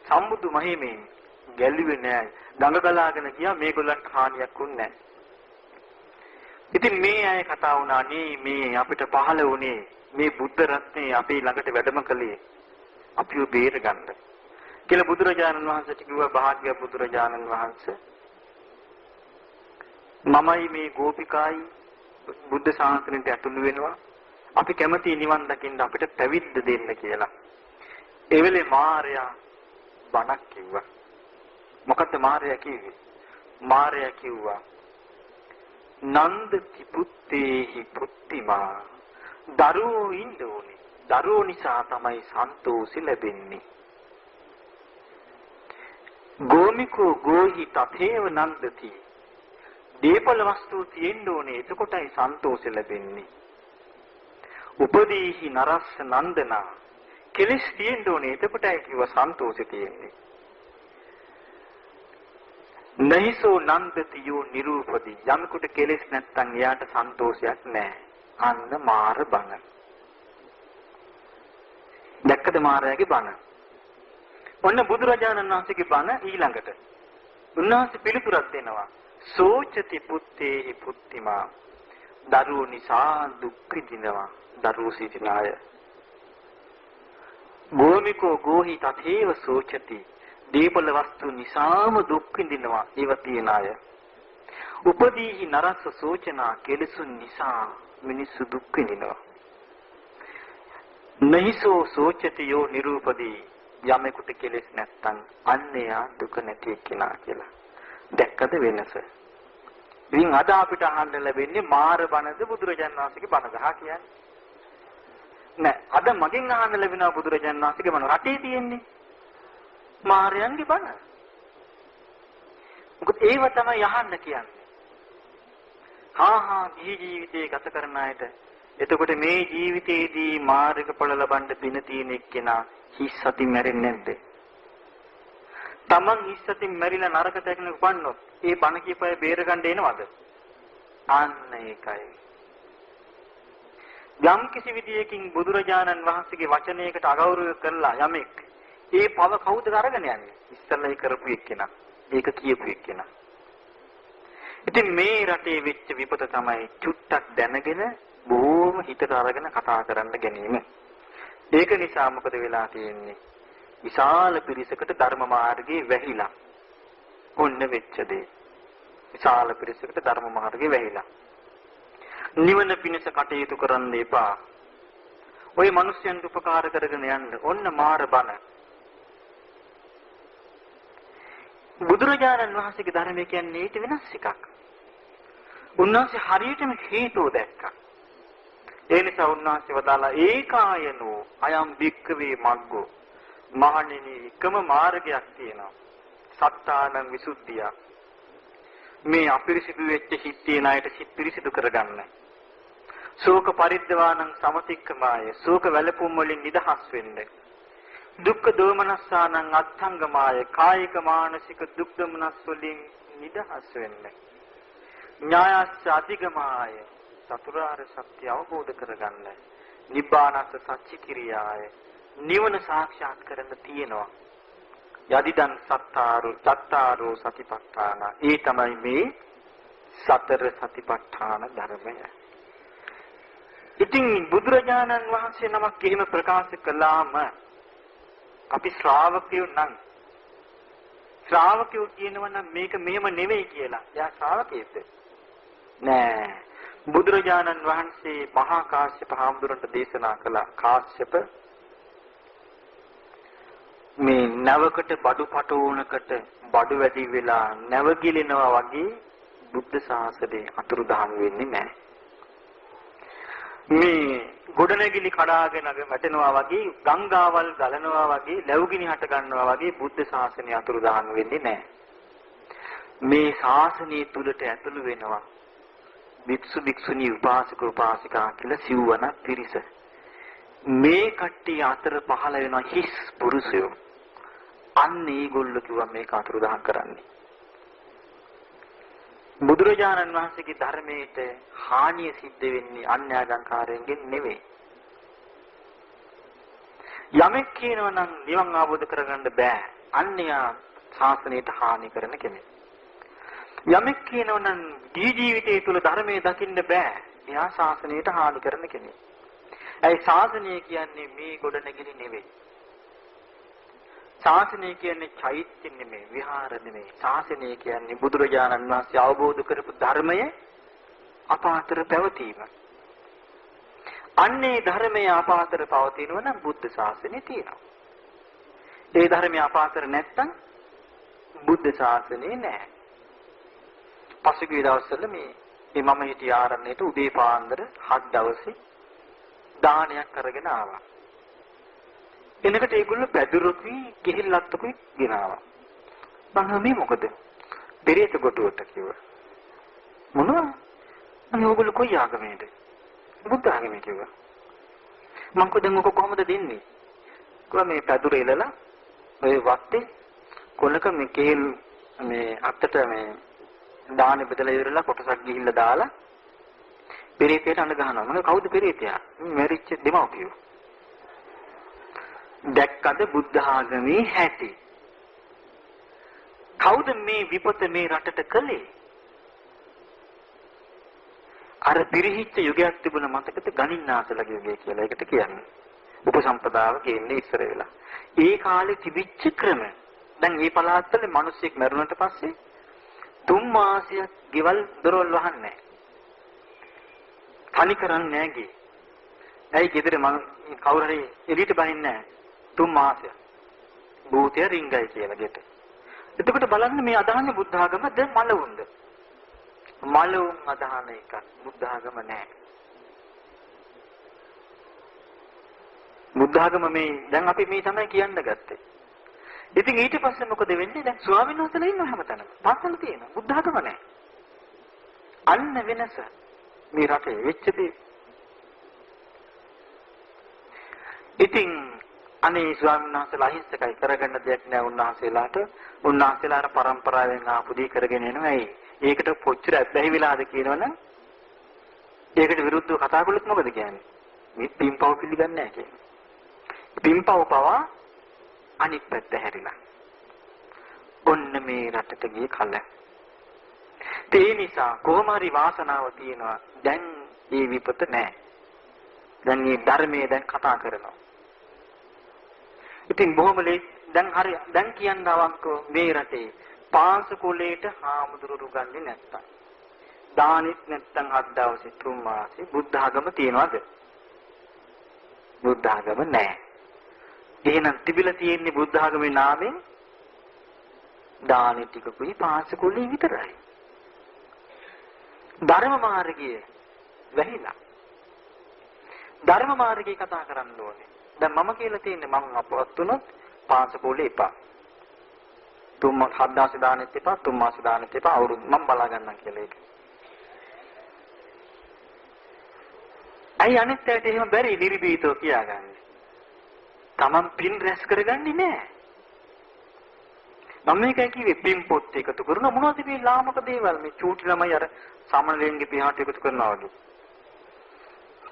සම්බුදු මහිමෙන් ගැලුවේ නෑ. ගඟ ගලාගෙන ගියා මේගොල්ලන්ට හානියක් වුණේ නෑ. ඉතින් මේ අය කතා වුණා මේ අපිට පහළ වුණේ මේ බුද්ධ රත්නේ අපේ ළඟට වැඩම කළේ අපිව බේර ගන්න. කියලා බුදුරජාණන් වහන්සේට කිව්වා භාග්‍ය බුදුරජාණන් වහන්සේ මමයි මේ ගෝපිකායි බුද්ධ ශාසනයට ඇතුළු වෙනවා අපි කැමති නිවන් දකින්න අපිට පැවිද්ද දෙන්න කියලා. ඒ වෙලේ මාර්යා බණක් කිව්වා. මොකද්ද මාර්යා කිව්වේ? මාර්යා කිව්වා නන්දති පුත්තේහි පුත්තිමා. දරුවෝ ඉන්න ඕනේ. දරුවෝ නිසා තමයි සන්තෝෂි ලැබෙන්නේ. ගෝමිකෝ ගෝහි තථේව නන්දති. දීපල වස්තු තියෙන්න ඕනේ. එතකොටයි සන්තෝෂ ලැබෙන්නේ. උපදීහි නරස්ස නන්දනා. කෙලස් තියෙන්න ඕනේ. එතකොටයි කිව්ව සන්තෝෂය තියෙන්නේ. නහිසෝ නන්දති යෝ නිරූපදී. යමෙකුට කෙලස් නැත්තම් එයාට සන්තෝෂයක් නැහැ. අන්න මාර බණ. දැක්කද මාරයාගේ බණ? ඔන්න බුදුරජාණන් වහන්සේගේ බණ ඊළඟට. උන්වහන්සේ පිළිතුරක් දෙනවා. සෝචති පුත්තේහි පුත්තිමා. දරුවෝ නිසා දුක් විඳිනවා. දරුවෝ සිටින අය. ගෝමිකෝ ගෝහි තථේව සෝචති. දීපල වස්තු නිසාම දුක් විඳිනවා. ඒව තියන අය. උපදීහි නරස්ස සෝචනා. කෙලසුන් නිසා මිනිස්සු දුක් විඳිනවා. නහිසෝ සෝචති යෝ නිරූපදී. යමෙකුට කෙලෙස් නැත්තම් අන්නයා දුක නැති කෙනා කියලා. දැක්කද වෙනස? ඉතින් අද අපිට අහන්න ලැබෙන්නේ මාර බණද බුදුරජාණන් වහන්සේගේ බණ ගහ කියන්නේ. නෑ, අද මගෙන් අහන්න ලැබෙනවා බුදුරජාණන් වහන්සේගේ බණ. රටේ තියෙන්නේ මාරයන්ගේ බණ. මොකද ඒව තමයි අහන්න කියන්නේ. ගිහි ජීවිතේ ගත කරන අයට එතකොට මේ ජීවිතේදී මාර්ගඵල ලබන්න පින තියෙන එක්කෙනා හිස් සතින් මැරෙන්නේ නැද්ද? Taman හිස් සතින් මැරිලා නරක තැනක උපන්නොත් ඒ බණ කියපය බේරගන්න එනවද? අන්න ඒකයි. යම් කිසි විදියකින් බුදුරජාණන් වහන්සේගේ වචනයකට අගෞරව කරලා යමෙක් ඒ පව කවුද අරගෙන යන්නේ? ඉස්සල්ලා ඒ කරපු එක්කෙනා. ඒක කියපු එක්කෙනා. ඉතින් මේ රටේ වෙච්ච විපත තමයි චුට්ටක් දැනගෙන බොහොම හිතට අරගෙන කතා කරන්න ගැනීම. ඒක නිසා මොකද වෙලා තියෙන්නේ? විශාල පිරිසකට ධර්ම මාර්ගයේ වැහිලා. ඔන්න වෙච්ච දේ. විශාල පිරිසකට ධර්ම මාර්ගයේ වැහිලා. නිවන පිණිස කටයුතු කරන්න එපා. ওই මිනිස්යන්ට උපකාර කරගෙන යන්න. ඔන්න මාර බණ. බුදුරජාණන් වහන්සේගේ ධර්මය කියන්නේ ඊට වෙනස් එකක්. උන්වහන්සේ හරියටම හේතුව දැක්කා. ඒ නිසා උන්වහන්සේ වදාලා ඒකායනෝ අයම් භික්ඛවේ මග්ගෝ. මහණෙනි එකම මාර්ගයක් තියෙනවා. සත්තානං විසුද්ධිය. මේ අපිරිසිදු වෙච්ච හිත් තියන අයට සිත් පිරිසිදු කරගන්න. ශෝක පරිද්දවානං සමතික්කමාය. ශෝක වැළපුම් වලින් නිදහස් වෙන්න. දුක්ඛ දෝමනස්සානං අත්ංගමාය. කායික මානසික දුක් දොමනස් වලින් නිදහස් වෙන්න. ඥායස්ස අධිගමාය. චතුරාර්ය සත්‍ය අවබෝධ කරගන්න. නිබ්බානස්ස සච්චි කිරියාය. නිවන සාක්ෂාත් කරන්න තියෙනවා. යදිදන් චත්තාරෝ සතිපට්ඨාන. ඒ තමයි මේ සතර සතිපට්ඨාන ධර්මය. ඉතින් බුදුරජාණන් වහන්සේ නමක් එහෙම ප්‍රකාශ කළාම අපි ශ්‍රාවකයෝ නම් ශ්‍රාවකයෝ කියනවා නම් මේක මෙහෙම නෙවෙයි කියලා. එයා ශ්‍රාවකයෙක්ද? නෑ. බුදුරජාණන් වහන්සේ මහා කාශ්‍යප හාමුදුරන්ට දේශනා කළා. කාශ්‍යප මේ නැවකට බඩු පටෝනකට බඩු වැඩි වෙලා නැවගිලිනවා වගේ බුද්ධ ශාසනය අතුරුදහන් වෙන්නේ නැහැ. මේ ගොඩනැගිලි කඩාගෙන වැටෙනවා වගේ ගංගාවල් ගලනවා වගේ ලැබුගිනි හට ගන්නවා වගේ බුද්ධ ශාසනය අතුරුදහන් වෙන්නේ නැහැ. මේ ශාසනය තුලට ඇතුළු වෙනවා භික්ෂු භික්ෂුණී උපාසක උපාසිකා කියලා සිව්වන පිරිස. මේ කට්ටිය අතර පහළ වෙන හිස් පුරුෂයෝ. අන්න ඒගොල්ලෝ කිව්වා මේක අතුරුදහන් කරන්නේ. බුදුරජාණන් වහන්සේගේ ධර්මයට හානිය සිද්ධ වෙන්නේ අන්‍යාගම්කාරයෙන් නෙවෙයි. යමෙක් කියනවා නම් නිවන් අවබෝධ කරගන්න බෑ. අන්‍යා ශාසනයට හානි කරන කෙනෙක්. යමෙක් කියනවා නම් ජීවිතය තුළ ධර්මයේ දකින්න බෑ. එයා ශාසනයට හානි කරන කෙනෙක්. ඒ ශාසනය කියන්නේ මේ ගොඩනැගිලි නෙවෙයි. ශාසනය කියන්නේ චෛත්‍ය නෙමෙයි, විහාර නෙමෙයි. ශාසනය කියන්නේ බුදුරජාණන් වහන්සේ අවබෝධ කරපු ධර්මය අප අතර පැවතීම. අන්නේ ධර්මයේ අපාතර පවතිනවා නම් බුද්ධ ශාසනය තියෙනවා. ඒ ධර්මයේ අපාතර නැත්තම් බුද්ධ ශාසනය නැහැ. පසුගිය දවස්වල මේ මම හිටිය ආරණ්‍යයට උදේ පාන්දර 7 දවසේ දානයක් අරගෙන ආවා. එනකොට ඒගොල්ලෝ පැදුරුකුයි කිහිල්ලත්තුකුයි ගෙනාවා. මම මේ මොකද? පෙරේත කොටුවට කිව්වා. මොනවා? අනේ ඕගොල්ලෝ කොයි ආගමේද? බුද්ධ ආගමේ කිව්වා. මං කොහෙන්ද මොක කොහමද දෙන්නේ? කොහොම මේ පැදුර එලලා ඔය වත්තේ කොනක මේ කේල් මේ අත්තට මේ දාන බෙදලා ඉවරලා කොටසක් ගිහිල්ලා දාලා පෙරේතයට අඬ ගහනවා. මම කවුද පෙරේතයා? මැරිච්ච දෙමව්පියෝ. දැක්කද බුද්ධ ආගමේ හැටි? කවුද මේ විපත මේ රටට කළේ? අර පිරිහිච්ච යුගයක් තිබුණ මතකද ගණින්නාසලගේ යුගය කියලා ඒකට කියන්නේ. උපසම්පදාව කියන්නේ ඉස්සර වෙලා. ඒ කාලේ තිබිච්ච ක්‍රම. දැන් මේ පළාත්වල මිනිස්සෙක් මැරුණට පස්සේ 3 මාසයක් ගෙවල් දොරවල් වහන්නේ නැහැ. තනි කරන්නේ නැහැ ගේ. ඇයි ගෙදර මම කවුරු හරි එළියට බහින්නේ නැහැ. 3 මාසයක්. භූතය රින්ගයි කියලා ගෙට. එතකොට බලන්න මේ අදහන්නේ බුද්ධ ආගමද මලවුන්ද? මලවුන් අදහන එක බුද්ධ ආගම නෑ. බුද්ධ ආගම මේ දැන් අපි මේ තමයි කියන්න ගත්තේ. ඉතින් ඊට පස්සේ මොකද වෙන්නේ? දැන් ස්වාමීන් වහන්සේලා ඉන්න හැමතැනම පාසල තියෙනවා. බුද්ධ ආගම නෑ. අන්න වෙනස මේ රටේ වෙච්ච දේ. ඉතින් අනේ ස්වාමීන් වහන්සේලා අහිංසකයි කරගන්න දෙයක් නෑ උන්වහන්සේලාට. උන්වහන්සේලාට පරම්පරාවෙන් ආපු දේ කරගෙන යනවා. ඇයි? ඒකට කොච්චර ඇබ්බැහි වෙලාද කියනවනම් ඒකට විරුද්ධව කතා කළොත් මොකද කියන්නේ? මේ පින්පව් පිළිගන්නේ නැහැ කියන්නේ. පින්පව් පවා අනිත් පැත්ත හැරිලා. ඔන්න මේ රටට ගිය කල. ඒ නිසා කොහොම හරි වාසනාව තියෙනවා. දැන් මේ විපත නැහැ. දැන් මේ ධර්මයේ දැන් කතා කරනවා. ඉතින් බොහොම දැන් හරි දැන් කියන්න අවංකව මේ රටේ පාංශකුලේට හාමුදුරුවෝ ගන්නේ නැත්තම් දානෙත් නැත්තම් 7 දවසේ 3 මාසේ බුද්ධ ආගම තියනවද? බුද්ධ ආගම නැහැ. එහෙනම් තිබිලා තියෙන්නේ බුද්ධ ආගමේ නාමයෙන් දානෙ ටිකකුයි පාංශකුලේ විතරයි. ධර්ම මාර්ගය වැහිලා. ධර්ම මාර්ගය කතා කරන්න ඕනේ. දැන් මම කියලා තියෙන්නේ මම අපවත් වුණොත් පාංශකුලේ එපා. 7 දවසේ දානෙත් එපා 3 මාසේ දානෙත් එපා අවුරුදු මම බලා ගන්නම් කියලා ඒක. අයි අනිත් පැයට එහෙම බැරි නිර්භීතව කියාගන්නේ. Taman පින් රැස් කරගන්නේ නැහැ. මම මේකයි කිව්වේ පින් පොත් එකතු කරන මොනවද මේ ලාමක දේවල් මේ චූටි ළමයි අර සමනලෙන්ගේ පියාට එකතු කරනවා වගේ.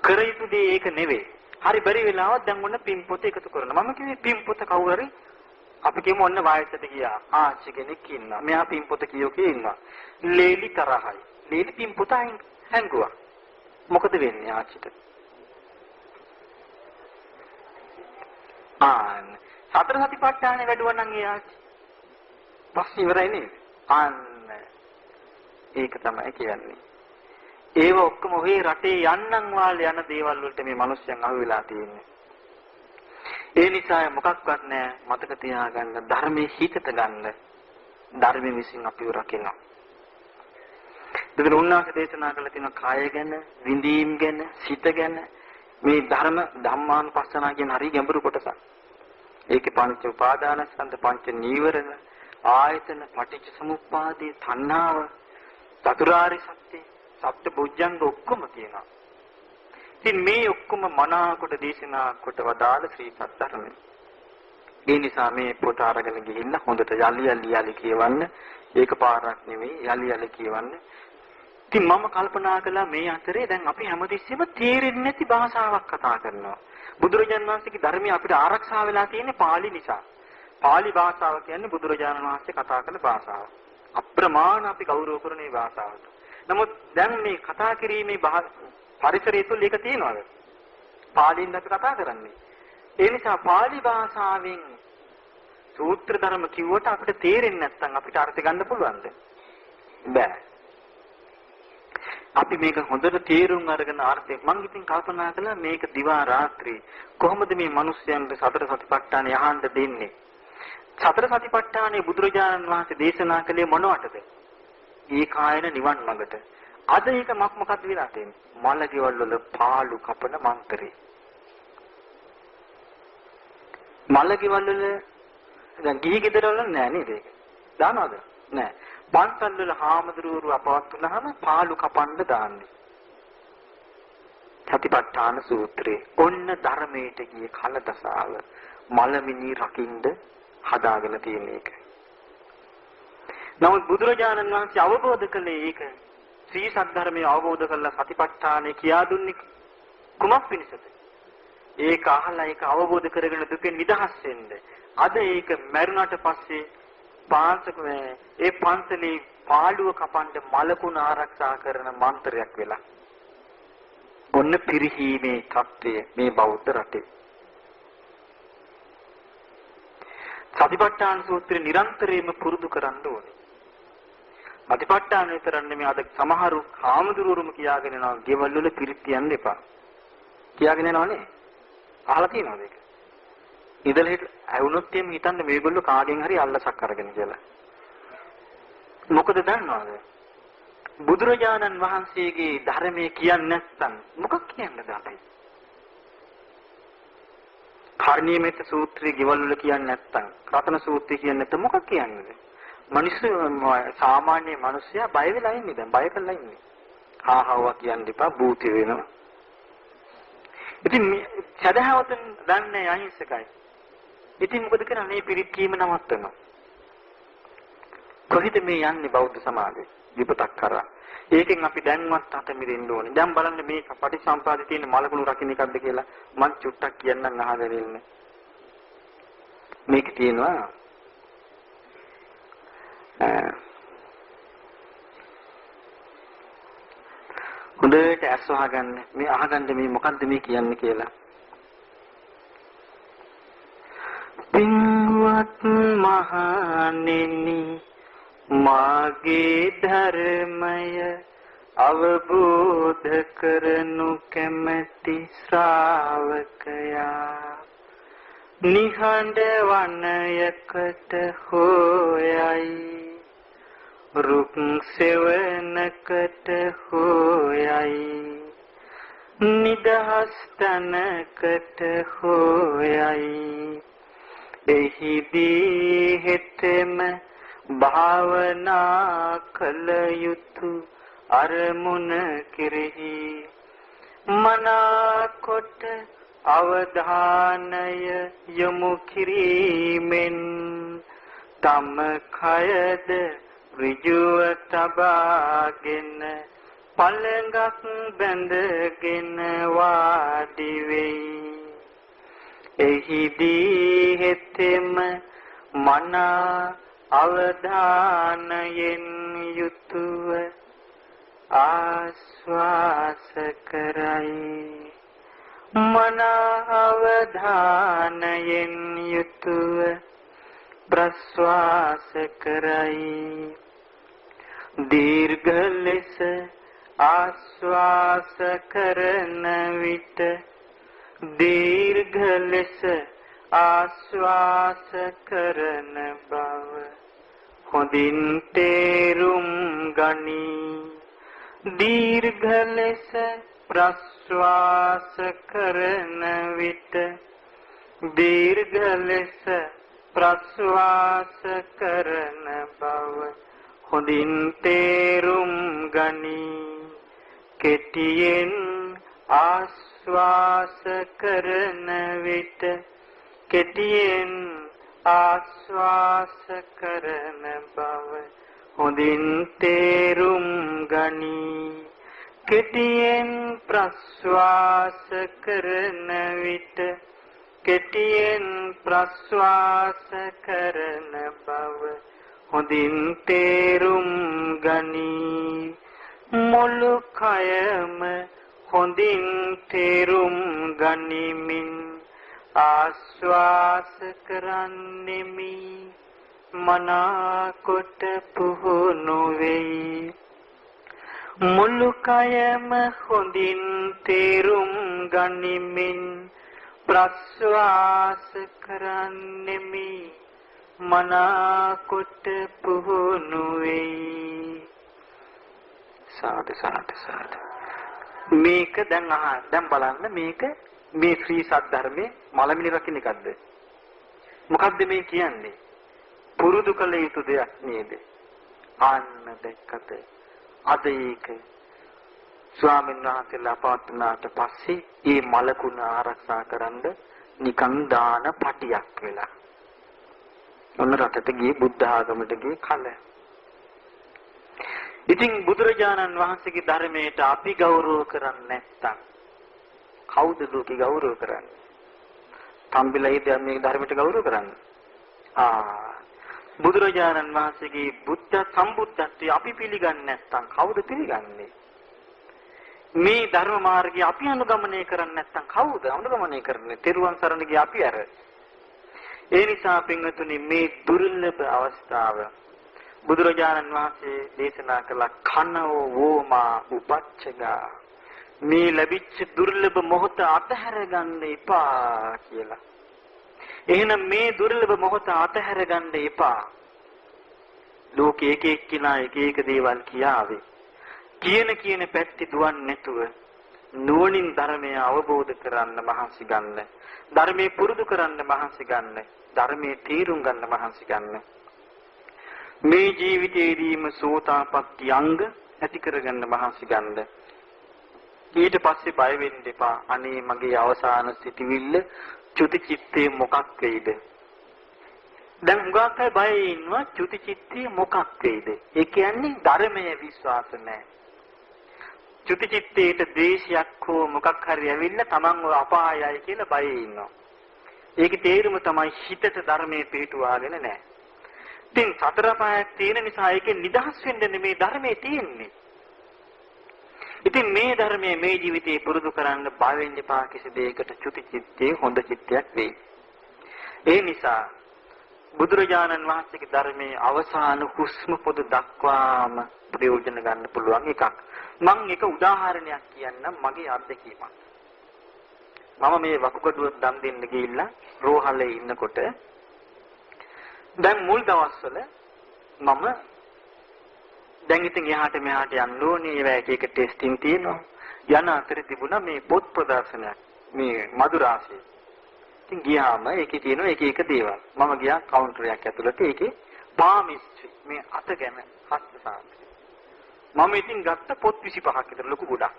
කර යුතු දේ ඒක නෙවෙයි. හරි බැරි වෙලාවක් දැන් මොන පින් පොත එකතු කරනවා. මම කිව්වේ පින් පොත කවුරු හරි අපි කියමු ඔන්න වායසට ගියා. ආච්චි කෙනෙක් ඉන්නවා. මෙයා පින්පොත කියෝ ඉන්නවා. ලේලි තරහයි. ලේලි පින්පොත හැංගුවා. මොකද වෙන්නේ ආච්චිට? සතර සතිපට්ඨානේ වැඩුවා නම් ඒ ආච්චි. පස්සේ ඉවරයි නේද? ඒක තමයි කියන්නේ. ඒව ඔක්කොම ඔහේ රටේ යන්නම් වාල් යන දේවල් වලට මේ මිනිස්සුන් අහු වෙලා තියෙන්නේ. ඒ නිසා මොකක්වත් නැහැ මතක තියාගන්න ධර්මයේ හිතට ගන්න ධර්මයේ විසින් අපිව රකින්න. දෙවියන් උන්වහන්සේ දේශනා කළ තියෙන කාය ගැන, විඳීම් ගැන, සිත ගැන මේ ධම්මානුපස්සනා කියන හරි ගැඹුරු කොටසක්. ඒකේ පංච උපාදානස්කන්ධ, පංච නීවරණ, ආයතන, පටිච්ච සමුප්පාදේ, තණ්හාව, චතුරාර්ය සත්‍ය, සත්‍ය බොජ්ජංග ඔක්කොම තියෙනවා. ඉතින් මේ ඔක්කොම මනාකොට දේශනා කොට වදාළ ශ්‍රී සත්‍යධර්මය. ඒ නිසා මේ පොත අරගෙන ගිහින් හොඳට යලි කියවන්න. ඒක පාරක් නෙවෙයි යලි කියවන්න. ඉතින් මම කල්පනා කළා මේ අතරේ දැන් අපි හැමතිස්සෙම තේරෙන්නේ නැති භාෂාවක් කතා කරනවා. බුදුරජාණන් වහන්සේගේ ධර්මය අපිට ආරක්ෂා වෙලා තියෙන්නේ පාලි නිසා. පාලි භාෂාව කියන්නේ බුදුරජාණන් වහන්සේ කතා කරන භාෂාව. අප්‍රමාණ අපි ගෞරව කරන මේ භාෂාවට. නමුත් දැන් මේ කතා කිරීමේ පරිසරය තුල ඒක තියෙනවද? පාලියෙන් අපි කතා කරන්නේ. ඒ නිසා පාලි භාෂාවෙන් සූත්‍ර ධර්ම කිව්වට අපිට තේරෙන්නේ නැත්නම් අපිට අර්ථ ගන්න පුළුවන්ද? බෑ. අපි මේක හොඳට තේරුම් අරගෙන අර්ථය මම ඉතින් කල්පනා කළා මේක දිවා රාත්‍රී කොහොමද මේ මිනිස්යන්ට සතර සතිපට්ඨානය අහන්න දෙන්නේ? සතර සතිපට්ඨානයේ බුදුරජාණන් වහන්සේ දේශනා කළේ මොනවටද? ඒකායන නිවන් මඟට. අද ඒක මොකක්ද වෙලා තියෙන්නේ? මලගෙවල් වල පාළු කපන මන්ත්‍රේ. මලගෙවල් වල දැන් ගිහි ගෙදර වල නෑ නේද ඒක? දානවද? නෑ. පන්සල් වල හාමුදුරුවෝ අපවත් වුණාම පාළු කපන්න දාන්නේ. සතිපට්ඨාන සූත්‍රයේ ඔන්න ධර්මයට ගිය කලදසාව මලමිනි රකින්න හදාගෙන තියෙන එක. නමුත් බුදුරජාණන් වහන්සේ අවබෝධ කළේ ඒක ශ්‍රී සද්ධර්මයේ අවබෝධ කළ සතිපට්ඨානය කියා දුන්නේ කුමක් පිණිසද? ඒක අහලා ඒක අවබෝධ කරගෙන දුකෙන් නිදහස් වෙන්න. අද ඒක මරුණට පස්සේ ඒ පන්සලේ පාළුව කපන්න මලකුණ ආරක්ෂා කරන මන්ත්‍රයක් වෙලා. ඔන්න පිරිහීමේ தත්ත්වය මේ බෞද්ධ රටේ. සතිපට්ඨාන සූත්‍රය නිරන්තරයෙන්ම පුරුදු කරන්න ඕනේ. සතිපට්ඨාන විතරක් නෙමෙයි අද සමහරු කාමදුරුවරුම කියාගෙන යනවා ගෙවල් වල පිරිත් තියන්න එපා. කියාගෙන යනවනේ. අහලා තියෙනවද ඒක? ඉඳලා හිට ඇවුනොත් එම් හිතන්න මේගොල්ලෝ කාගෙන් හරි අල්ලසක් අරගෙන කියලා. මොකද දන්නවද? බුදුරජාණන් වහන්සේගේ ධර්මයේ කියන්නේ නැත්නම් මොකක් කියන්නද අපි? කාර්ණීයමෙත් සූත්‍රයේ ගෙවල් වල කියන්නේ නැත්නම් රතන සූත්‍රය කියන්නේ නැත්නම් මොකක් කියන්නේද? මිනිස්සු සාමාන්‍ය මිනිස්සයා බය වෙලා ඉන්නේ දැන් බය කරලා ඉන්නේ. හාහවවා කියන්න එපා භූති වෙනවා. ඉතින් සදහවතෙන් දන්නේ අහිංසකයි. ඉතින් මොකද කරන්නේ පිරිත් කීම නවත්තනවා. කොහෙද මේ යන්නේ බෞද්ධ සමාජය? විපතක් කරා. ඒකෙන් අපි දැන්වත් අත මිදෙන්න ඕනේ. දැන් බලන්න මේ පටිසම්පාදේ තියෙන මලකුණු රකින්න එකක්ද කියලා මං චුට්ටක් කියන්නම් අහගෙන ඉන්න. මේක තියෙනවා හොඳට ඇස් වහගන්න. මේ අහගන්න මේ මොකද්ද මේ කියන්නේ කියලා. පින්වත් මහණෙනි මාගේ ධර්මය අවබෝධ කරනු කැමැති ශ්‍රාවකයා නිහඬ වනයකට හොයයි රුක් සෙවණකට හොයයි නිදහස් තනකට හොයයි එහිදී හෙතෙම භාවනා කළ යුතු අරමුණ කෙරෙහි මනාකොට අවධානය යොමු කිරීමෙන් තම කයද ඍජුව තබාගෙන පළඟක් බැඳගෙන වාඩි වෙයි. එහිදී හෙතෙම මනා අවධානයෙන් යුතුව ආස්වාස කරයි. මනා අවධානයෙන් යුතුව ප්‍රස්වාස කරයි. දීර්ඝ ලෙස ආස්වාස කරන විට දීර්ඝ ලෙස ආස්වාස කරන බව හොඳින් තේරුම් ගනී. දීර්ඝ ලෙස ප්‍රස්වාස කරන විට දීර්ඝ ලෙස ප්‍රස්වාස කරන බව හොඳින් තේරුම් ගනී. කෙටියෙන් ආස්වාස කරන විට කෙටියෙන් ආස්වාස කරන බව හොඳින් තේරුම් ගනී. කෙටියෙන් ප්‍රස්වාස කරන විට කෙටියෙන් ප්‍රස්වාස කරන බව හොඳින් තේරුම් ගනී. මුළු කයම හොඳින් තේරුම් ගනිමින් ආස්වාස කරන්නෙමි. මනාකොට පුහුණු වෙයි. මුළු කයම හොඳින් තේරුම් ගනිමින් ප්‍රස්වාස කරන්නෙමි මනාකොට පුහුණු වෙයි. සාදු සාදු සාදු. මේක දැන් බලන්න මේක මේ ශ්‍රී සද්ධර්මයේ මලමිනි රකින්න එකක්ද? මොකද්ද මේ කියන්නේ? පුරුදු කළ යුතු දෙයක් නේද? අන්න දැක්කද? අද ඒක ස්වාමීන් වහන්සේලා පවත්නාට පස්සේ මේ මලකුණ ආරක්ෂා කරන්න නිකන් දාන පටියක් වෙලා. ඔන්න රටට ගියේ බුද්ධ ආගමට ගියේ කල. ඉතින් බුදුරජාණන් වහන්සේගේ ධර්මයට අපි ගෞරව කරන්නේ නැත්තම් කවුද ලෝකේ ගෞරව කරන්නේ? තම්බිලයිද මේ ධර්මයට ගෞරව කරන්නේ? බුදුරජාණන් වහන්සේගේ බුද්ධ සම්බුද්ධත්වයේ අපි පිළිගන්නේ නැත්තම් කවුද පිළිගන්නේ? මේ ධර්ම මාර්ගය අපි අනුගමනය කරන්නේ නැත්තම් කවුද අනුගමනය කරන්නේ? තෙරුවන් සරණ ගිය අපි අර. ඒ නිසා පින්වතුනි මේ දුර්ලභ අවස්ථාව බුදුරජාණන් වහන්සේ දේශනා කළ කනෝ වෝමා උපච්චගා මේ ලැබිච්ච දුර්ලභ මොහොත අතහැර ගන්න එපා කියලා. එහෙනම් මේ දුර්ලභ මොහොත අතහැර ගන්න එපා. ලෝකේ එක එක්කිනා එක එක දේවල් කියාවේ. කියන පැත්තේ දුවන්නේ නැතුව නුවණින් ධර්මය අවබෝධ කරන්න මහන්සි ගන්න. ධර්මයේ පුරුදු කරන්න මහන්සි ගන්න. ධර්මයේ තීරුම් ගන්න මහන්සි ගන්න. මේ ජීවිතයේදීම සෝතාපට්ටි අංග ඇති කරගන්න මහන්සි ගන්න. ඊට පස්සේ බය වෙන්න එපා. අනේ මගේ අවසාන සිටිවිල්ල චුති චිත්තේ මොකක් වෙයිද? දැන් උගාක් අය බය ඉන්නවා චුති චිත්තේ මොකක් වෙයිද? ඒ කියන්නේ ධර්මයේ විශ්වාස නැහැ. චුති චිත්තේට ද්වේෂයක් හෝ මොකක් හරි ඇවිල්ලා තමන්ව අපායයි කියලා බය ඉන්නවා. ඒකේ තේරුම තමයි හිතට ධර්මයේ පිටුවාගෙන නැහැ. ඉතින් සතර පායක් තියෙන නිසා ඒකේ නිදහස් වෙන්න නෙමේ ධර්මයේ තියෙන්නේ. ඉතින් මේ ධර්මයේ මේ ජීවිතේ පුරුදු කරන්න බය වෙන්න එපා කිසි දෙයකට චුති චිත්තේ හොඳ චිත්තයක් වෙයි. ඒ නිසා බුදුරජාණන් වහන්සේගේ ධර්මයේ අවසාන හුස්ම පොද දක්වාම ප්‍රයෝජන ගන්න පුළුවන් එකක්. මම එක උදාහරණයක් කියන්නම් මගේ අත්දැකීමක්. මම මේ වකුගඩුව දන් දෙන්න ගිහිල්ලා රෝහලේ ඉන්නකොට දැන් මුල් දවස්වල මම දැන් ඉතින් එහාට මෙහාට යන්න ඕනේ ඒවා එක එක ටෙස්ටිං තියෙනවා. යන අතරේ තිබුණා මේ පොත් ප්‍රදර්ශනයක් මේ මදුරාසියේ. ඉතින් ගියාම ඒකේ තියෙන එක එක දේවල්. මම ගියා කවුන්ටරයක් ඇතුළට ඒකේ පාමිස්ට්‍රි මේ අත ගැන හස්ත සාස්ත්‍රය. මම ඉතින් ගත්ත පොත් 25ක් විතර ලොකු ගොඩක්.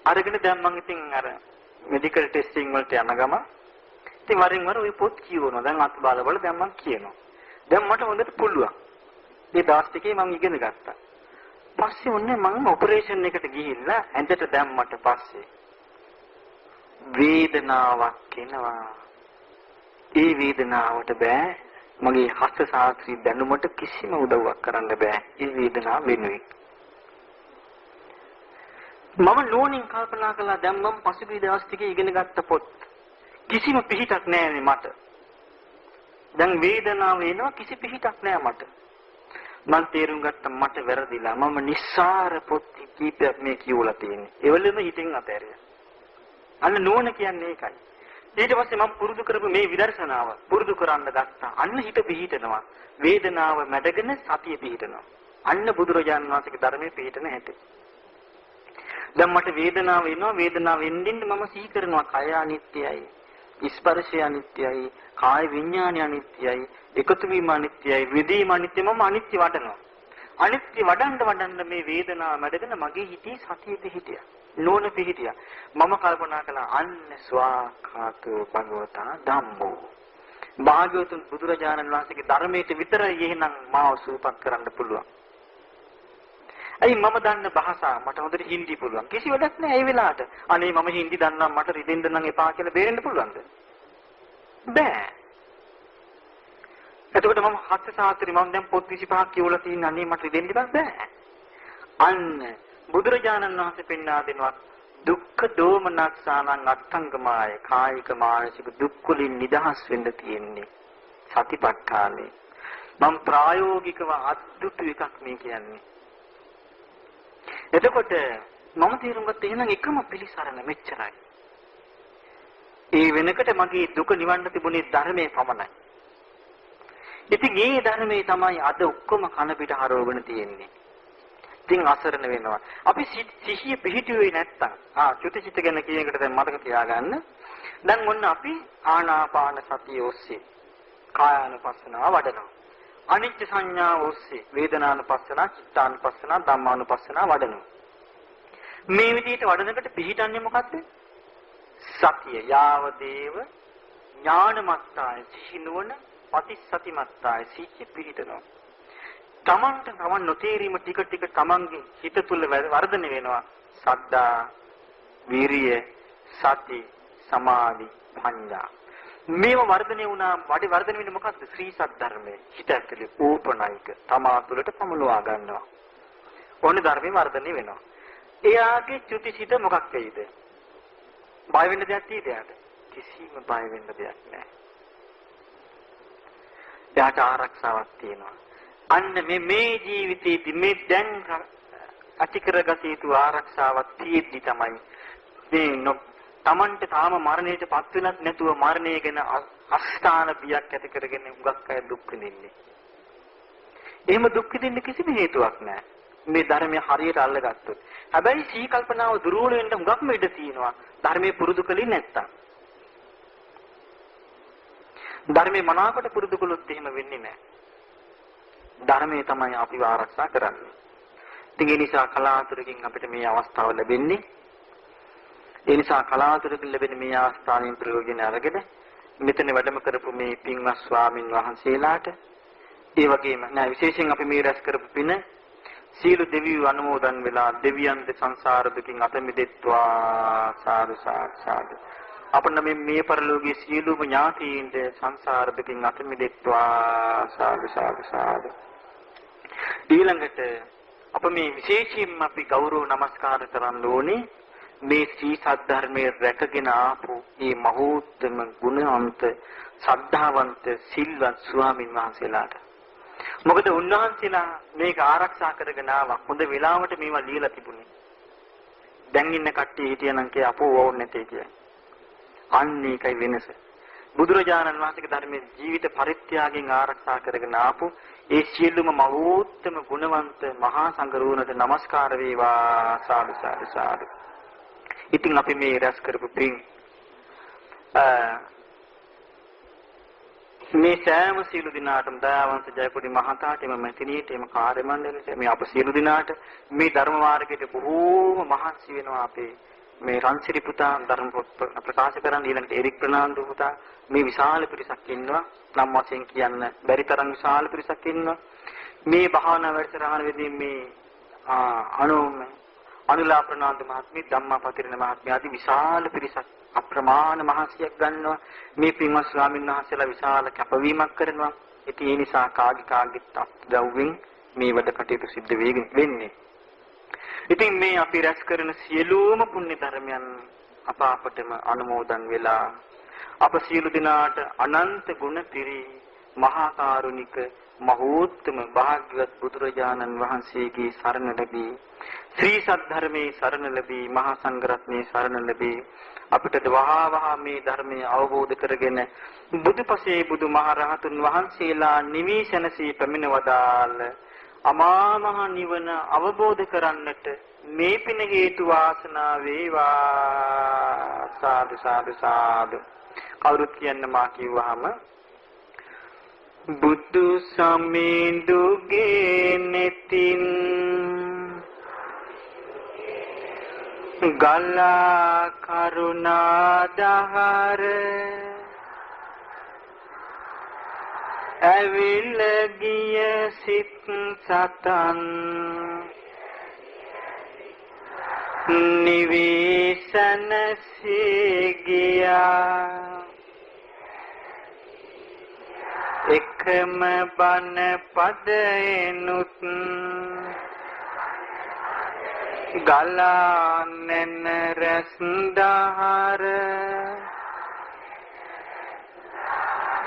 අරගෙන දැන් මම ඉතින් අර මෙඩිකල් ටෙස්ටිං වලට යන ගම ඉතින් වරින් වර ওই පොත් කියවනවා. දැන් අත් බල දැන් මම කියනවා. දැන් මට හොඳට පුළුවන්. මේ දවස් ටිකේ මම ඉගෙන ගත්තා. පස්සේ ඔන්නේ මම ඔපරේෂන් එකට ගිහිල්ලා ඇඳට දැම්මට පස්සේ වේදනාවක් එනවා. ඒ වේදනාවට බෑ මගේ හස්ත ශාස්ත්‍රීය දැනුමට කිසිම උදව්වක් කරන්න බෑ. ඒ වේදනාව වෙනුවෙන් මම නෝනින් කල්පනා කළා දැන් මම පසුගිය දවස් ටිකේ ඉගෙන ගත්ත පොත් කිසිම පිහිටක් නැහැ මට. දැන් වේදනාව එනවා කිසි පිහිටක් නැහැ මට. මම තේරුම් ගත්තා මට වැරදිලා. මම නිස්සාර පොත් කීපයක් මේ කියවලා තියෙන්නේ. ඒවලම හිතෙන් අතහැරියා. අන්න නෝන කියන්නේ ඒකයි. ඊට පස්සේ මම පුරුදු කරපු මේ විදර්ශනාව පුරුදු කරන්න ගත්තා. අන්න හිත පිහිටනවා. වේදනාව මැඩගෙන සතිය පිහිටනවා. අන්න බුදුරජාණන් වහන්සේගේ ධර්මයේ පිහිටන හැටි. දැන් මට වේදනාව එනවා. වේදනාව එන්නින් මම සිහි කරනවා කය අනිත්‍යයි. ස්පර්ශය අනිත්‍යයි. කාය විඥානය අනිත්‍යයි. එකතු වීම අනිත්‍යයි. විදීම අනිත්‍යයි. මම අනිත්‍ය වඩනවා. අනිත්‍ය වඩන්න මේ වේදනාව මැඩගෙන මගේ හිතේ සතිය පිහිටියා. නෝන පිහිටියා. මම කල්පනා කළා අන්න ස්වාඛාතෝ භගවතා ධම්මෝ. භාග්‍යවතුන් බුදුරජාණන් වහන්සේගේ ධර්මයට විතරයි එහෙනම් මාව සූපත් කරන්න පුළුවන්. අයි මම දන්න භාෂාව මට හොඳට හින්දි පුළුවන්. කිසි වැඩක් නැහැ ඒ වෙලාවට. අනේ මම හින්දි දන්නම් මට රිදෙන්න නම් එපා කියලා බේරෙන්න පුළුවන්ද? බෑ. එතකොට මම හත් සාත්‍රි මම දැන් පොත් 25ක් කියවලා තියෙන අනේ මට රිදෙන්න බෑ. අන්න බුදුරජාණන් වහන්සේ පෙන්වා දෙනවා දුක්ඛ දෝමනස්සානං අත්ංගමාය කායික මානසික දුක් වලින් නිදහස් වෙන්න තියෙන්නේ සතිපට්ඨානෙ. මම ප්‍රායෝගිකව අද්දුටු එකක් මේ කියන්නේ. එතකොට මම තීරුම් ගත්තා එහෙනම් එකම පිළිසරණ මෙච්චරයි. ඒ වෙනකොට මගේ දුක නිවන්න තිබුණේ ධර්මයේ පමණයි. ඉතින් මේ ධර්මයේ තමයි අද ඔක්කොම කන පිට හරවගෙන තියෙන්නේ. ඉතින් අසරණ වෙනවා. අපි සිහිය පිහිටුවේ නැත්තම් චුතිචිත ගැන කියන එකට දැන් මතක තියාගන්න. දැන් ඔන්න අපි ආනාපාන සතිය ඔස්සේ කායානුපස්සනාව වඩනවා. අනිච්ච සංඥාව ඔස්සේ වේදනානුපස්සනාව, චිත්තානුපස්සනාව, ධම්මානුපස්සනාව වඩනවා. මේ විදිහට වඩනකොට පිහිටන්නේ මොකද්ද? සතිය. යාවදේව ඥානමත්තාය සිහිනුවන පටිසතිමත්තාය සිහිය පිහිටනවා. තමන්ට තමන් නොතේරීම ටික ටික තමන්ගේ හිත තුළ වර්ධනය වෙනවා. සද්ධා, වීරිය, සති, සමාධි, ප්‍රඥා. මේව වර්ධනය වුණා. වර්ධනය වෙන්නේ මොකද්ද? ශ්‍රී සද්ධර්මයේ හිත ඇතුලේ ඕපනයික තමා තුළට පමුණවා ගන්නවා. ඕන ධර්මයේ වර්ධනය වෙනවා. එයාගේ චුතිසිත මොකක් වෙයිද? බය වෙන්න දෙයක් තියෙද එයාට? කිසිම බය වෙන්න දෙයක් නැහැ. එයාට ආරක්ෂාවක් තියෙනවා. අන්න මේ ජීවිතයේදී මේ දැන් ඇති කරගත යුතු ආරක්ෂාවක් තියෙද්දි තමයි මේ තමන්ට තාම මරණයට පත් වෙනත් නැතුව මරණය ගැන අස්ථාන බියක් ඇති කරගෙන උගක් අය දුක් විඳින්නේ. එහෙම දුක් විඳින්න කිසිම හේතුවක් නැහැ. මේ ධර්මය හරියට අල්ලගත්තොත්. හැබැයි සී කල්පනාව දුර්වල වෙන්න හුඟක්ම ඉඩ තියෙනවා. ධර්මයේ පුරුදු කලින් නැත්තම්. ධර්මයේ මනාවට පුරුදු කළොත් එහෙම වෙන්නේ නැහැ. ධර්මයේ තමයි අපිව ආරක්ෂා කරන්නේ. ඉතින් ඒ නිසා කලාතුරකින් අපිට මේ අවස්ථාව ලැබෙන්නේ. ඒ නිසා කලාතුරකින් ලැබෙන මේ අවස්ථාවෙන් ප්‍රයෝජන අරගෙන මෙතන වැඩම කරපු මේ පින්වත් ස්වාමින් වහන්සේලාට ඒ වගේම විශේෂයෙන් අපි මේ රැස් කරපු පින සීල දෙවියන් අනුමෝදන් වෙලා දෙවියන්ද සංසාර දුකින් අත මිදෙත්වා සාදු සාදු. අපන්න මේ පරලෝකයේ සියලුම ඥාතීන්ට සංසාර දුකින් අත මිදෙත්වා සාදු සාදු. ඊළඟට අප මේ විශේෂයෙන්ම අපි ගෞරව නමස්කාර කරන්න ඕනේ මේ ශ්‍රී සද්ධර්මයේ රැකගෙන ආපු මේ මහෝත්තම ගුණවන්ත ශ්‍රද්ධාවන්ත සිල්වත් ස්වාමින් වහන්සේලාට. මොකද උන්වහන්සේලා මේක ආරක්ෂා කරගෙන ආවා. හොඳ වෙලාවට මේවා ලියලා තිබුණේ. දැන් ඉන්න කට්ටිය හිටියනම් කිය අපෝ ඕනේ නැtei කිය. අන්න ඒකයි වෙනස. බුදුරජාණන් වහන්සේගේ ධර්මයේ ජීවිත පරිත්‍යාගයෙන් ආරක්ෂා කරගෙන ආපු ඒ සියලුම මහෝත්තම ගුණවන්ත මහා සංඝරුවනට නමස්කාර වේවා සාදු සාදු සාදු. ඉතින් අපි මේ රැස් කරපු පින් මේ සෑම සියලු දිනාටම දයාවන්ත ජයකොඩි මහතාට එම මැතිණියට එම කාර්ය මණ්ඩලයට මේ අප සියලු දිනාට මේ ධර්ම මාර්ගයේ බොහෝම මහන්සි වෙනවා අපේ මේ රන්සිරි පුතා ධර්ම ප්‍රකාශ කරන්න ඊළඟට එරික් ප්‍රනාන්දු පුතා මේ විශාල පිරිසක් ඉන්නවා නම් වශයෙන් කියන්න බැරි තරම් විශාල පිරිසක් ඉන්නවා මේ භාවනා වැඩසටහන වෙදී මේ අනුලා ප්‍රනාන්දු මහත්මිය ධම්මාපතිරණ මහත්මිය ආදී විශාල පිරිසක් අප්‍රමාණ මහන්සියක් ගන්නවා මේ පින්වත් ස්වාමීන් වහන්සේලා විශාල කැපවීමක් කරනවා ඉතින් ඒ නිසා කාගිත් අප්‍රදව්වෙන් මේ වැඩ කටයුතු සිද්ධ වෙන්නේ ඉතින් මේ අපි රැස් කරන සියලුම පුණ්‍ය ධර්මයන් අපටම අනුමෝදන් වෙලා අප සියලු දෙනාට අනන්ත ගුණ පිරි මහා කරුණික මහෝත්තම භාග්‍යවත් බුදුරජාණන් වහන්සේගේ සරණ ලැබී ශ්‍රී සද්ධර්මයේ සරණ ලැබී මහා සංඝරත්නයේ සරණ ලැබී අපිට වහා මේ ධර්මය අවබෝධ කරගෙන බුදුපසේ බුදුමහරහතුන් වහන්සේලා නිවිසනසී පැමිණ වදාළ අමා මහ නිවන අවබෝධ කරන්නට මේ පින හේතු වාසනා වේවා සාදු සාදු සාදු. කවුරුත් කියන්න මා කිව්වහම බුදු සමිඳුගේ නෙතින් ගලා කරුණා දහර ඇවිල ගිය සිත් සතන් නිවිසන සිගියා එකම බණ පදෙනුත් ගලානෙන රැස් දහර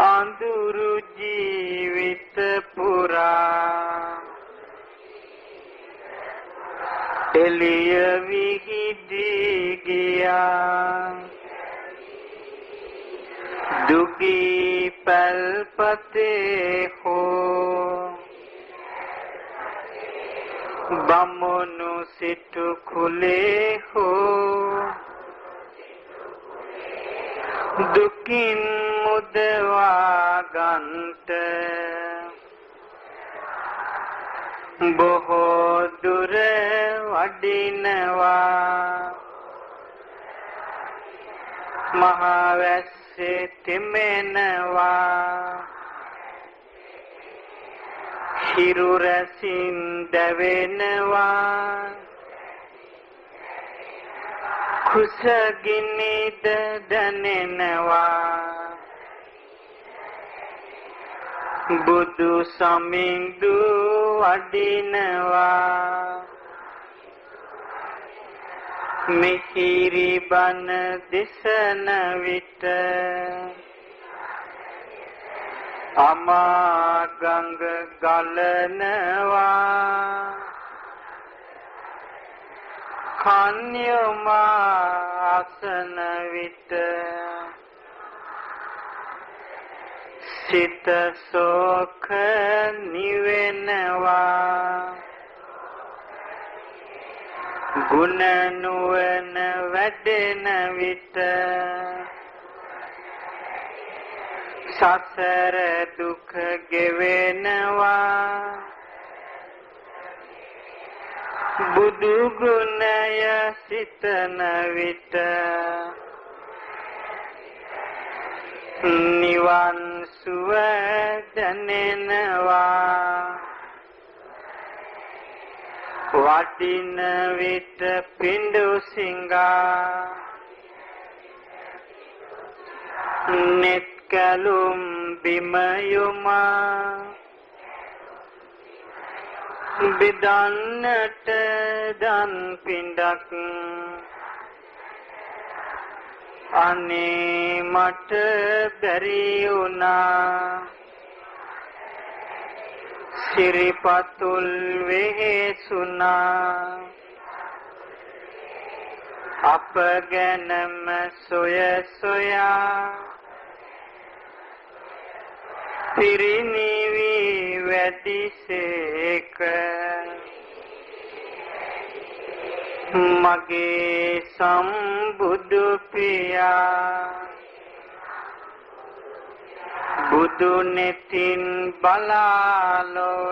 අඳුරු ජීවිත පුරා එළිය විහිදී ගියා දුගී පැල්පතේ හෝ බමුණු සිටු කුලේ හෝ දුකින් මුදවා ගන්ට බොහෝ දුර වඩිනවා මහා වැස්සේ තෙමෙනවා හිරු රැසින් දැවෙනවා කුසගිනිද දැනෙනවා බුදු සමිඳු වඩිනවා මිහිරි බණ දෙසන විට අමා ගංග ගලනවා කන්‍යමා අසන විට සිත සෝක නිවෙනවා ගුණ නුවණ වැඩෙන විට සසර දුක ගෙවෙනවා බුදු ගුණය සිතන විට නිවන් සුව දැනෙනවා වටින විට පිඬු සිඟා නෙත් කලුම් බිම යොමා බෙදන්නට දන් පිඬක් අනේ මට බැරි වුණා සිරිපතුල් වෙහෙසුණා අප ගැනම සොය සොයා පිරිනිවි වැඩිසේක මගේ සම්බුදු පියා බුදු නෙතින් බලාලොව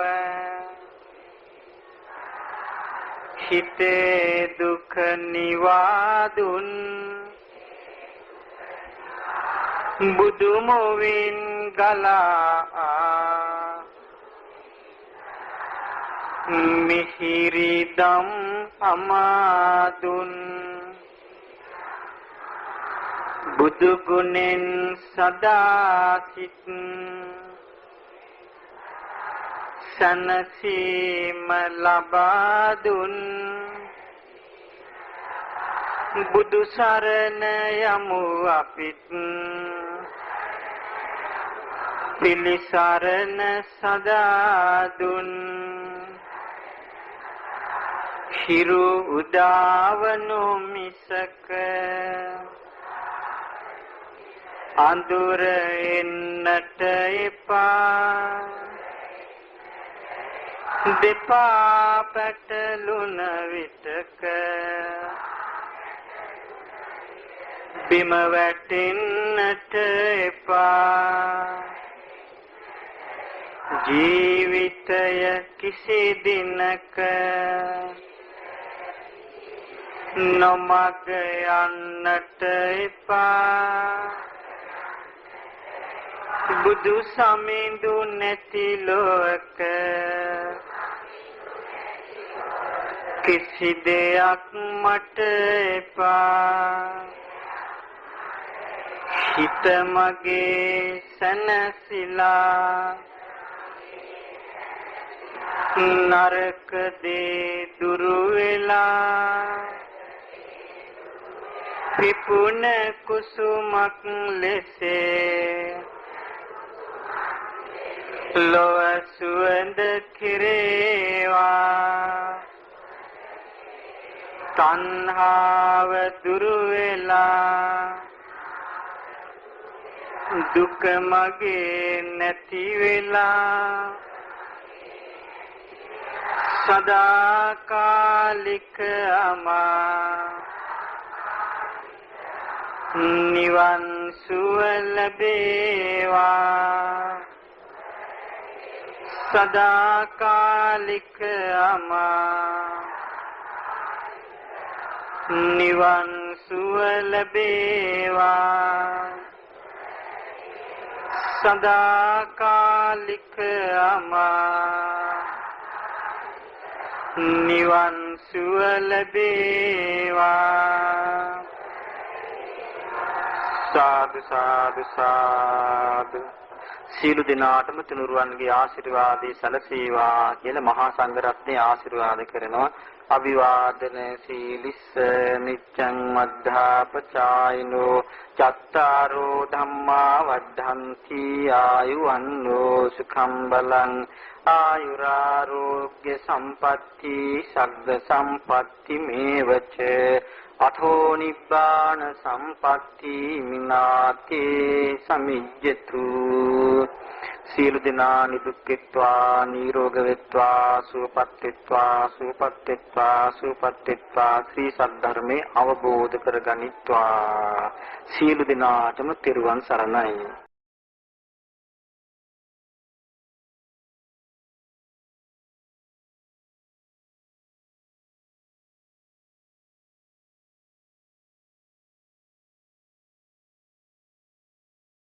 හිතේ දුක නිවාදුන් බුදු මොවින් ගලා මිහිරි දම් අමාදුන් බුදු ගුණෙන් සදා සිත් සනසීම ලබා දුන් බුදු සරණ යමු අපිත් පිළිසරණ සදා දුන් හිරු උදාවනු මිසක අඳුර එන්නට එපා දෙපා පැටලුන විටක බිම වැටෙන්නට එපා ජීවිතය කිසි දිනක නොමග යන්නට එපා බුදු සමිඳු නැති ලෝක කිසි දෙයක් මට එපා හිත මගේ සනසිලා නරක දේ දුරු වෙලා පිපුන කුසුමක් ලෙසේ ලොව සුවඳ කිරේවා තණ්හාව දුරු වෙලා දුක මගේ නැති වෙලා සදාකාලික අමා නිවන් සුව ලැබේවා සදාකාලික අමා නිවන් සුව ලැබේවා සදාකාලික අමා නිවන් සුව ලැබේවා සාදු සාදු සාදු සීල දිනාටම තුනුරුවන්ගේ ආශිර්වාදේ සැලසේවා කියලා මහා සංඝරත්නයේ ආශිර්වාද කරනවා අභිවාදන සීලිස්ස නිච්ඡං මද්ධාපචායිනෝ චත්තාරෝ ධම්මා වද්ධන්ති ආයුවන්නෝ සුඛං බලං ආයුරාෝග්‍ය සම්පatti සග්ග සම්පatti මේවච අතෝ නිබ්බාන සම්පatti මිනාතේ සමිජ්ජතු සීල දිනා නිදුක්ඛිත්වා නිරෝග වෙත්වා සුවපත් වෙත්වා සුවපත් වෙත්වා සුවපත් වෙත්වා ශ්‍රී සද්ධර්මයේ අවබෝධ කරගනිත්වා සීල දිනාටම තෙරුවන් සරණයි.